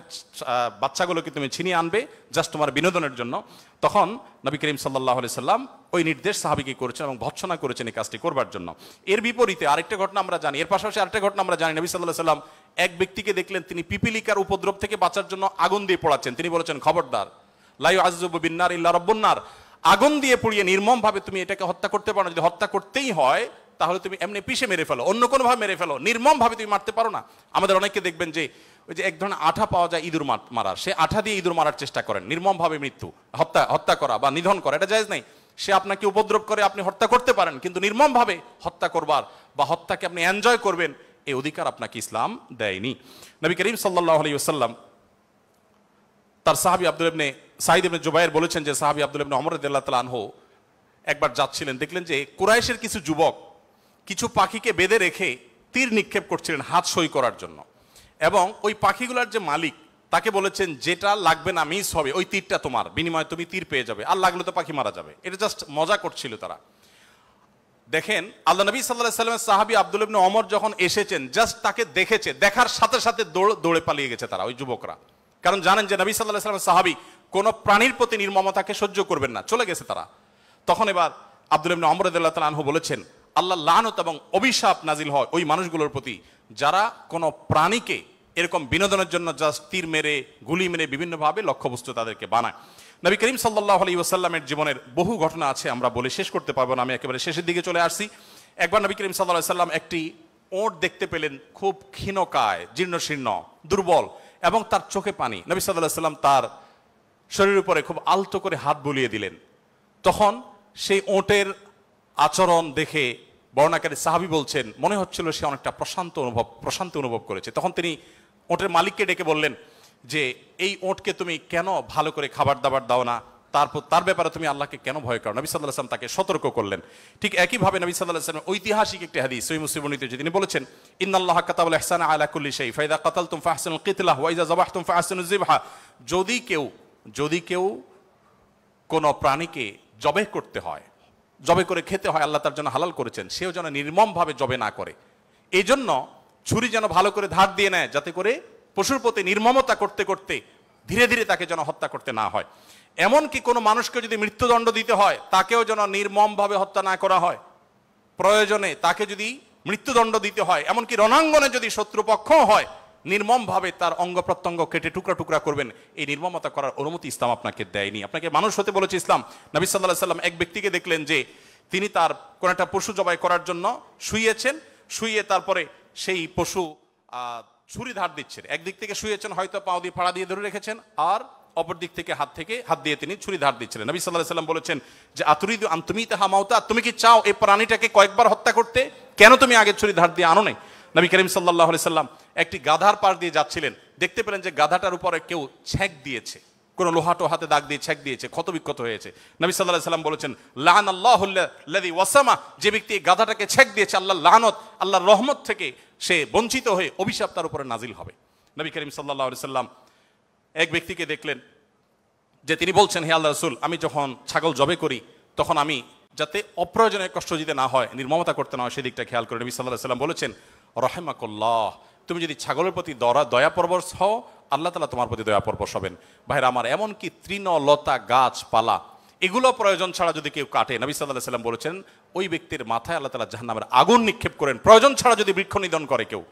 বাচ্চাগুলোকে তুমি ছিনিয়ে আনবে জাস্ট তোমার বিনোদনের জন্য। তখন নবী করিম সাল্লাল্লাহু আলাইহি সাল্লাম ওই নির্দেশ সাহাবীকে করেছেন এবং ভৎসনা করেছেন এই কাজটি করবার জন্য। এর বিপরীতে আরেকটা ঘটনা আমরা জানি, এর পাশাপাশি আরেকটা ঘটনা আমরা জানি, নবী সাল্লাল্লাহু আলাইহি সাল্লাম এক ব্যক্তিকে দেখলেন তিনি পিপিলিকার উপদ্রব থেকে বাঁচার জন্য আগুন দিয়ে পোড়াচ্ছেন। তিনি বলেছেন, খবরদার, লা ইউআযযিবু বিন-নার ইল্লা রাব্বুন নার, আগুন দিয়ে পুড়িয়ে নির্মমভাবে তুমি এটাকে হত্যা করতে পারো না। যদি হত্যা করতেই হয় তাহলে তুমি এমনি পিষে মেরে ফেলো, অন্য কোনো ভাবে মেরে ফেলো, নির্মমভাবে তুমি মারতে পারো না। আমাদের অনেকে দেখবেন যে ওই যে এক ধরনের আঠা পাওয়া যায় ইঁদুর মারার, সে আঠা দিয়ে ইঁদুর মারার চেষ্টা করেন, নির্মমভাবে মৃত্যু, হত্যা করা বা নিধন করা, এটা জায়েজ নাই। সে আপনাকে উপদ্রব করে, আপনি হত্যা করতে পারেন, কিন্তু নির্মমভাবে হত্যা করবার বা হত্যাকে আপনি এনজয় করবেন এই অধিকার আপনাকে ইসলাম দেয়নি। নবী করিম সাল্লাল্লাহু আলাইহি ওয়াসাল্লাম তার সাহাবী আব্দুল ইবনে সাঈদ ইবনে জুবায়ের বলেছেন যে সাহাবী আব্দুল ইবনে ওমর রাদিয়াল্লাহু তাআলা আনহু একবার যাচ্ছিলেন, দেখলেন যে কুরাইশের কিছু যুবক কিছু পাখিকে বেঁধে রেখে তীর নিক্ষেপ করছিলেন হাত সই করার জন্য, এবং ওই পাখিগুলোর যে মালিক তাকে বলেছেন যেটা লাগবে না, মিস হবে, ওই তীরটা তোমার, বিনিময়ে তুমি তীর পেয়ে যাবে, আর লাগলে তো পাখি মারা যাবে। এটা জাস্ট মজা করছিল তারা। দেখেন আল্লাহ নবী সাল্লাল্লাহু আলাইহি ওয়াসাল্লামের সাহাবী আব্দুল ইবনে ওমর যখন এসেছেন, জাস্ট তাকে দেখেছে, দেখার সাথে সাথে দৌড়ে পালিয়ে গেছে তারা, ওই যুবকরা, কারণ জানেন যে নবী সাল্লাল্লাহু আলাইহি ওয়াসাল্লামের সাহাবী কোন প্রাণীর প্রতি নির্মমতাকে সহ্য করবেন না, চলে গেছে তারা। তখন এবার আব্দুল ইবনে ওমর রাদিয়াল্লাহু তাআলা আনহু বলেছেন, আল্লাহ লানত এবং অভিশাপ নাজিল হয় ওই মানুষগুলোর প্রতি যারা কোনো প্রাণীকে এরকম বিনোদনের জন্য জাস্ট তীর মেরে, গুলি মেরে বিভিন্নভাবে লক্ষ্যবস্তু তাদেরকে বানায়। নবী করিম সাল্লাল্লাহু আলাইহি ওয়াসাল্লামের জীবনের বহু ঘটনা আছে, আমরা বলে শেষ করতে পারবো না, আমি একেবারে শেষের দিকে চলে আসছি। একবার নবী করিম সাল্লাল্লাহু আলাইহি ওয়াসাল্লাম একটি ওট দেখতে পেলেন, খুব ক্ষীণকায়, জীর্ণশীর্ণ, দুর্বল, এবং তার চোখে পানি। নবী সাল্লাল্লাহু আলাইহি ওয়াসাল্লাম তার শরীরের উপরে খুব আলতো করে হাত বুলিয়ে দিলেন। তখন সেই ওটের আচরণ দেখে বর্ণনাকারী সাহাবী বলছেন, মনে হচ্ছিল সে অনেকটা প্রশান্তি অনুভব করেছে। তখন তিনি ওটের মালিককে ডেকে বললেন যে এই ওটকে তুমি কেন ভালো করে খাবার দাবার দাও না, তার ব্যাপারে তুমি আল্লাহকে কেন ভয় করো? নবী সাল্লাল্লাহু আলাইহি ওয়াসাল্লাম তাকে সতর্ক করলেন। ঠিক একইভাবে নবী সাল্লাল্লাহু আলাইহি ওয়াসাল্লাম ঐতিহাসিক একটি হাদিস সহিহ মুসলিম বর্ণিত, তিনি বলেছেন, ইন্নাল্লাহা কাতাবাল ইহসানা আলা কুল্লি শাই ফাইদা কাতালতুম ফাহসিনুল কিতলাহ ওয়া ইযা যাবাহতুম ফাহসিনুজ যিবহা। যদি কেউ কোন প্রাণীকে জবে করতে হয়, জবে করে খেতে হয়, আল্লাহ তার জন্য হালাল করেছেন, সেও যেন নির্মমভাবে জবে না করে। এই জন্য ছুরি যেন ভালো করে ধার দিয়ে নেয়, যাতে করে পশুর প্রতি নির্মমতা করতে করতে ধীরে ধীরে তাকে যেন হত্যা করতে না হয়। এমনকি কোনো মানুষকে যদি মৃত্যুদণ্ড দিতে হয়, তাকেও যেন নির্মমভাবে হত্যা না করা হয়। প্রয়োজনে তাকে যদি মৃত্যুদণ্ড দিতে হয়, এমনকি রণাঙ্গনে যদি শত্রুপক্ষ হয়, নির্মমভাবে তার অঙ্গ প্রত্যঙ্গ কেটে টুকরা টুকরা করবেন, এই নির্মমতা করার অনুমতি ইসলাম আপনাকে দেয়নি। আপনাকে মানুষ হতে বলেছে ইসলাম। নবী সাল্লাল্লাহু আলাইহি ওয়াসাল্লাম এক ব্যক্তিকে দেখলেন যে তিনি তার কোন একটা পশু জবাই করার জন্য শুইয়ে তারপরে সেই পশু ছুরি ধার দিচ্ছেন। একদিক থেকে শুয়েছেন, হয়তো পাও দিয়ে ফাড়া দিয়ে ধরে রেখেছেন, আর অপর দিক থেকে হাত দিয়ে তিনি ছুরি ধার দিচ্ছিলেন। নবী সাল্লাল্লাহু আলাইহি ওয়াসাল্লাম বলেছেন যে আতুরিদু আন তুমিতাহা মাউতা, তুমি কি চাও এই প্রাণীটাকে কয়েকবার হত্যা করতে? কেন তুমি আগে ছুরি ধার দিয়ে আনো নাই? নবী করিম সাল্লাল্লাহু আলাইহি ওয়াসাল্লাম একটি গাধার পাশ দিয়ে যাচ্ছিলেন, দেখতে পেলেন যে গাধাটার উপরে কেউ ছেক দিয়েছে, কোন লোহাটো হাতে দাগ দিয়ে ছেক দিয়েছে, ক্ষতবিক্ষত হয়েছে। নবী সাল্লাল্লাহু আলাইহি ওয়াসাল্লাম বলেছেন, লাআনাল্লাহুল্লাযী ওয়াসামা, যে ব্যক্তি গাধাটাকে ছেক দিয়েছে, আল্লাহর লানত, আল্লাহর রহমত থেকে সে বঞ্চিত হয়ে অভিশাপ তার উপরে নাজিল হবে। নবী করিম সাল্লাল্লাহু আলাইহি ওয়াসাল্লাম এক ব্যক্তিকে দেখলেন যে তিনি বলছেন, হে আল্লাহর রাসূল, আমি যখন ছাগল জবে করি তখন আমি যাতে অপ্রয়োজনীয় কষ্ট দিতে না হয়, নির্মমতা করতে না হয়, সেদিকটা খেয়াল করে। নবী সাল্লাল্লাহু আলাইহি ওয়াসাল্লাম বলেছেন, রাহিমাকুল্লাহ, তুমি যদি ছাগলের প্রতি দয়া পরবশ হও, আল্লাহ তাআলা তোমার প্রতি দয়া পরবশ হবেন। ভাইরা আমার, এমনকি তৃণ লতা গাছপালা এগুলো প্রয়োজন ছাড়া যদি কেউ কাটে, নবী সাল্লাল্লাহু আলাইহি ওয়াসাল্লাম বলেছেন ওই ব্যক্তির মাথায় আল্লাহ তাআলা জাহান্নামের আগুন নিক্ষেপ করেন, প্রয়োজন ছাড়া যদি বৃক্ষ নিধন করে কেউ।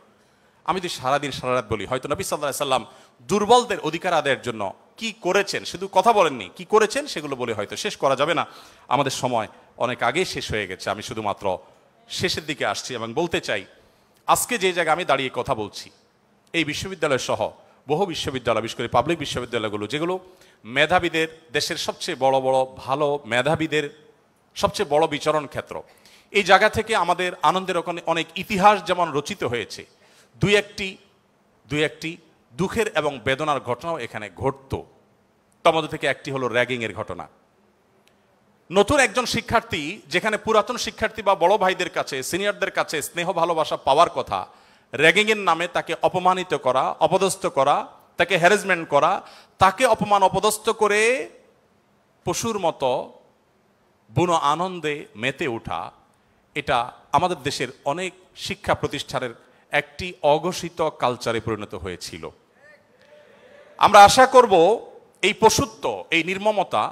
আমি যদি সারাদিন সারারাত বলি, হয়তো নবী সাল্লাল্লাহু আলাইহি ওয়াসাল্লাম দুর্বলদের অধিকার আদায়ের জন্য কি করেছেন, শুধু কথা বলেননি, কি করেছেন সেগুলো বলে হয়তো শেষ করা যাবে না। আমাদের সময় অনেক আগেই শেষ হয়ে গেছে। আমি শুধুমাত্র শেষের দিকে আসছি এবং বলতে চাই, আজকে যে জায়গায় আমি দাঁড়িয়ে কথা বলছি, এই বিশ্ববিদ্যালয় সহ বহু বিশ্ববিদ্যালয়, বিশেষ করে পাবলিক বিশ্ববিদ্যালয়গুলো, যেগুলো মেধাবীদের, দেশের সবচেয়ে বড় বড় ভালো মেধাবীদের সবচেয়ে বড় বিচরণ ক্ষেত্র, এই জায়গা থেকে আমাদের আনন্দের অনেক ইতিহাস যেমন রচিত হয়েছে, দুই একটি দুঃখের এবং বেদনার ঘটনাও এখানে ঘটতো। তার মধ্যে থেকে একটি হলো র্যাগিংয়ের ঘটনা। নতুন একজন শিক্ষার্থী, যেখানে পুরাতন শিক্ষার্থী বা বড় ভাইদের কাছে, সিনিয়রদের কাছে স্নেহ ভালোবাসা পাওয়ার কথা, র্যাগিংয়ের নামে তাকে অপমানিত করা, অপদস্থ করা, তাকে হ্যারাসমেন্ট করা, তাকে অপমান অপদস্থ করে পশুর মতো বুনো আনন্দে মেতে ওঠা, এটা আমাদের দেশের অনেক শিক্ষা প্রতিষ্ঠানের একটি অঘোষিত কালচারে পরিণত হয়েছিল। আমরা আশা করব এই পশুত্ব, এই নির্মমতা,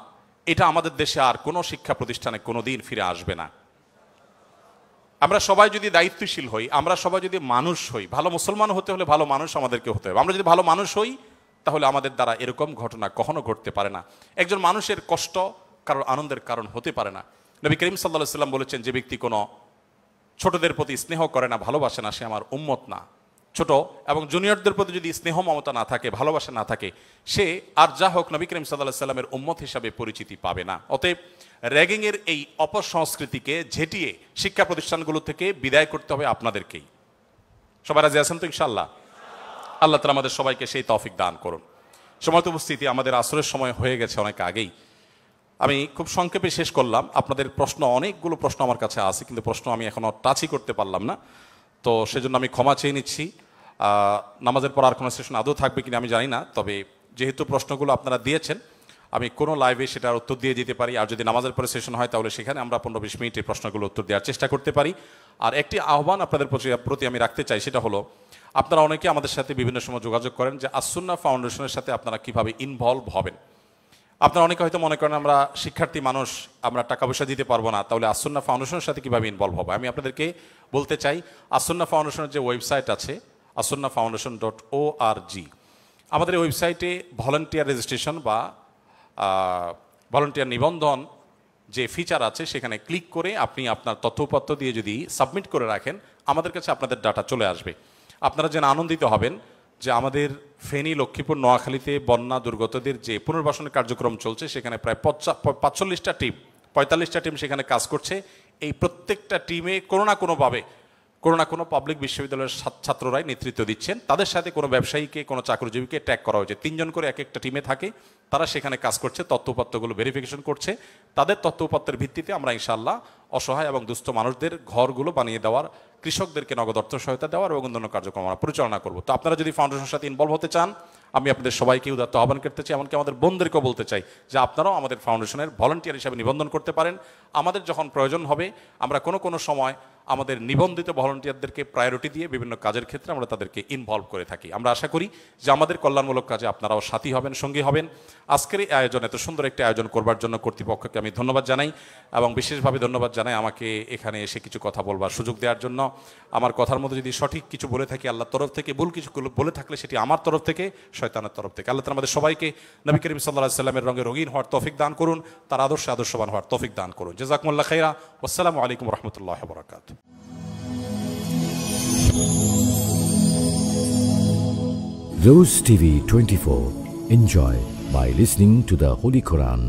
এটা আমাদের দেশে আর কোনো শিক্ষা প্রতিষ্ঠানে কোনোদিন ফিরে আসবে না। আমরা সবাই যদি দায়িত্বশীল হই, আমরা সবাই যদি মানুষ হই, ভালো মুসলমান হতে হলে ভালো মানুষ আমাদেরকে হতে হবে। আমরা যদি ভালো মানুষ হই, তাহলে আমাদের দ্বারা এরকম ঘটনা কখনো ঘটতে পারে না। একজন মানুষের কষ্ট কারোর আনন্দের কারণ হতে পারে না। নবী করিম সাল্লাল্লাহু আলাইহি ওয়াসাল্লাম বলেছেন, যে ব্যক্তি কোনো ছোটদের প্রতি স্নেহ করে না, ভালোবাসে না, সে আমার উম্মত না। ছোট এবং জুনিয়রদের প্রতি যদি স্নেহ মমতা না থাকে, ভালোবাসা না থাকে, সে আর যা হোক নবী করিম সাল্লাল্লাহু আলাইহি ওয়াসাল্লামের উম্মত হিসাবে পরিচিতি পাবে না। অতএব র্যাগিংয়ের এই অপসংস্কৃতিকে ঝেঁটিয়ে শিক্ষা প্রতিষ্ঠানগুলো থেকে বিদায় করতে হবে আপনাদেরকেই। সবাই রাজি আছেন তো ইনশাআল্লাহ? আল্লাহ তাআলা আমাদের সবাইকে সেই তৌফিক দান করুন। সময় উপস্থিতি, আমাদের আসরের সময় হয়ে গেছে অনেক আগেই। আমি খুব সংক্ষেপে শেষ করলাম। আপনাদের প্রশ্ন, অনেকগুলো প্রশ্ন আমার কাছে আছে, কিন্তু প্রশ্ন আমি এখনো টাচই করতে পারলাম না, তো সেজন্য আমি ক্ষমা চেয়ে নিচ্ছি। নামাজের পর আর কোনো সেশন আদৌ থাকবে কিনা আমি জানি না, তবে যেহেতু প্রশ্নগুলো আপনারা দিয়েছেন, আমি কোনো লাইভে সেটার উত্তর দিয়ে দিতে পারি। আর যদি নামাজের পরে সেশন হয়, তাহলে সেখানে আমরা 15-20 মিনিটের প্রশ্নগুলো উত্তর দেওয়ার চেষ্টা করতে পারি। আর একটি আহ্বান আপনাদের প্রতি আমি রাখতে চাই, সেটা হলো, আপনারা অনেকে আমাদের সাথে বিভিন্ন সময় যোগাযোগ করেন যে আসুন্নাহ ফাউন্ডেশনের সাথে আপনারা কিভাবে ইনভলভ হবেন। আপনারা অনেকে হয়তো মনে করেন আমরা শিক্ষার্থী মানুষ, আমরা টাকা পয়সা দিতে পারবো না, তাহলে আসুন্নাহ ফাউন্ডেশনের সাথে কিভাবে ইনভলভ হবে। আমি আপনাদেরকে বলতে চাই, আসুন্নাহ ফাউন্ডেশনের যে ওয়েবসাইট আছে, asunnahfoundation.org, আমাদের এই ওয়েবসাইটে ভলান্টিয়ার রেজিস্ট্রেশন বা ভলান্টিয়ার নিবন্ধন যে ফিচার আছে, সেখানে ক্লিক করে আপনি আপনার তথ্যপত্র দিয়ে যদি সাবমিট করে রাখেন, আমাদের কাছে আপনাদের ডাটা চলে আসবে। আপনারা যেন আনন্দিত হবেন যে আমাদের ফেনী, লক্ষ্মীপুর, নোয়াখালীতে বন্যা দুর্গতদের যে পুনর্বাসনের কার্যক্রম চলছে, সেখানে প্রায় 45টা টিম, 45টা টিম সেখানে কাজ করছে। এই প্রত্যেকটা টিমে কোনো না কোনো পাবলিক বিশ্ববিদ্যালয়ের ছাত্ররাই নেতৃত্ব দিচ্ছেন। তাদের সাথে কোনো ব্যবসায়ীকে, কোনো চাকরিজীবীকে ট্যাগ করা হয়েছে। 3 জন করে এক একটা টিমে থাকে, তারা সেখানে কাজ করছে, তথ্যপত্রগুলো ভেরিফিকেশন করছে। তাদের তথ্যপত্রের ভিত্তিতে আমরা ইনশাআল্লাহ অসহায় এবং দুস্থ মানুষদের ঘরগুলো বানিয়ে দেওয়ার, কৃষকদেরকে নগদ অর্থ সহায়তা দেওয়ার এবং অন্যান্য কার্যক্রম আমরা পরিচালনা করব। তো আপনারা যদি ফাউন্ডেশনের সাথে ইনভলভ হতে চান, আমি আপনাদের সবাইকে উদাত্ত আহ্বান করতে চাই, এমনকি আমাদের বোনদেরকেও বলতে চাই যে আপনারাও আমাদের ফাউন্ডেশনের ভলান্টিয়ার হিসাবে নিবন্ধন করতে পারেন। আমাদের যখন প্রয়োজন হবে, আমরা কোনো সময় আমাদের নিবন্ধিত ভলান্টিয়ারদেরকে প্রায়োরিটি দিয়ে বিভিন্ন কাজের ক্ষেত্রে আমরা তাদেরকে ইনভলভ করে থাকি। আমরা আশা করি যে আমাদের কল্যাণমূলক কাজে আপনারাও সাথী হবেন, সঙ্গী হবেন। আজকের এই আয়োজন, এত সুন্দর একটি আয়োজন করবার জন্য কর্তৃপক্ষকে আমি ধন্যবাদ জানাই, এবং বিশেষভাবে ধন্যবাদ জানাই আমাকে এখানে এসে কিছু কথা বলবার সুযোগ দেওয়ার জন্য। আমার কথার মধ্যে যদি সঠিক কিছু বলে থাকি আল্লাহর তরফ থেকে, ভুল কিছু বলে থাকলে সেটি আমার তরফ থেকে, শয়তানের তরফ থেকে। আল্লাহ তাআলা আমাদের সবাইকে নবী করিম সাল্লাল্লাহু আলাইহি ওয়াসাল্লামের রঙে রঙিন হওয়ার তৌফিক দান করুন, তার আদর্শে আদর্শবান হওয়ার তৌফিক দান করুন। জাযাকুমুল্লাহ খাইরা। আসসালামু আলাইকুম ওয়া রাহমাতুল্লাহি ওয়া বারাকাতুহু। Rose TV 24. Enjoy by listening to the Holy Quran.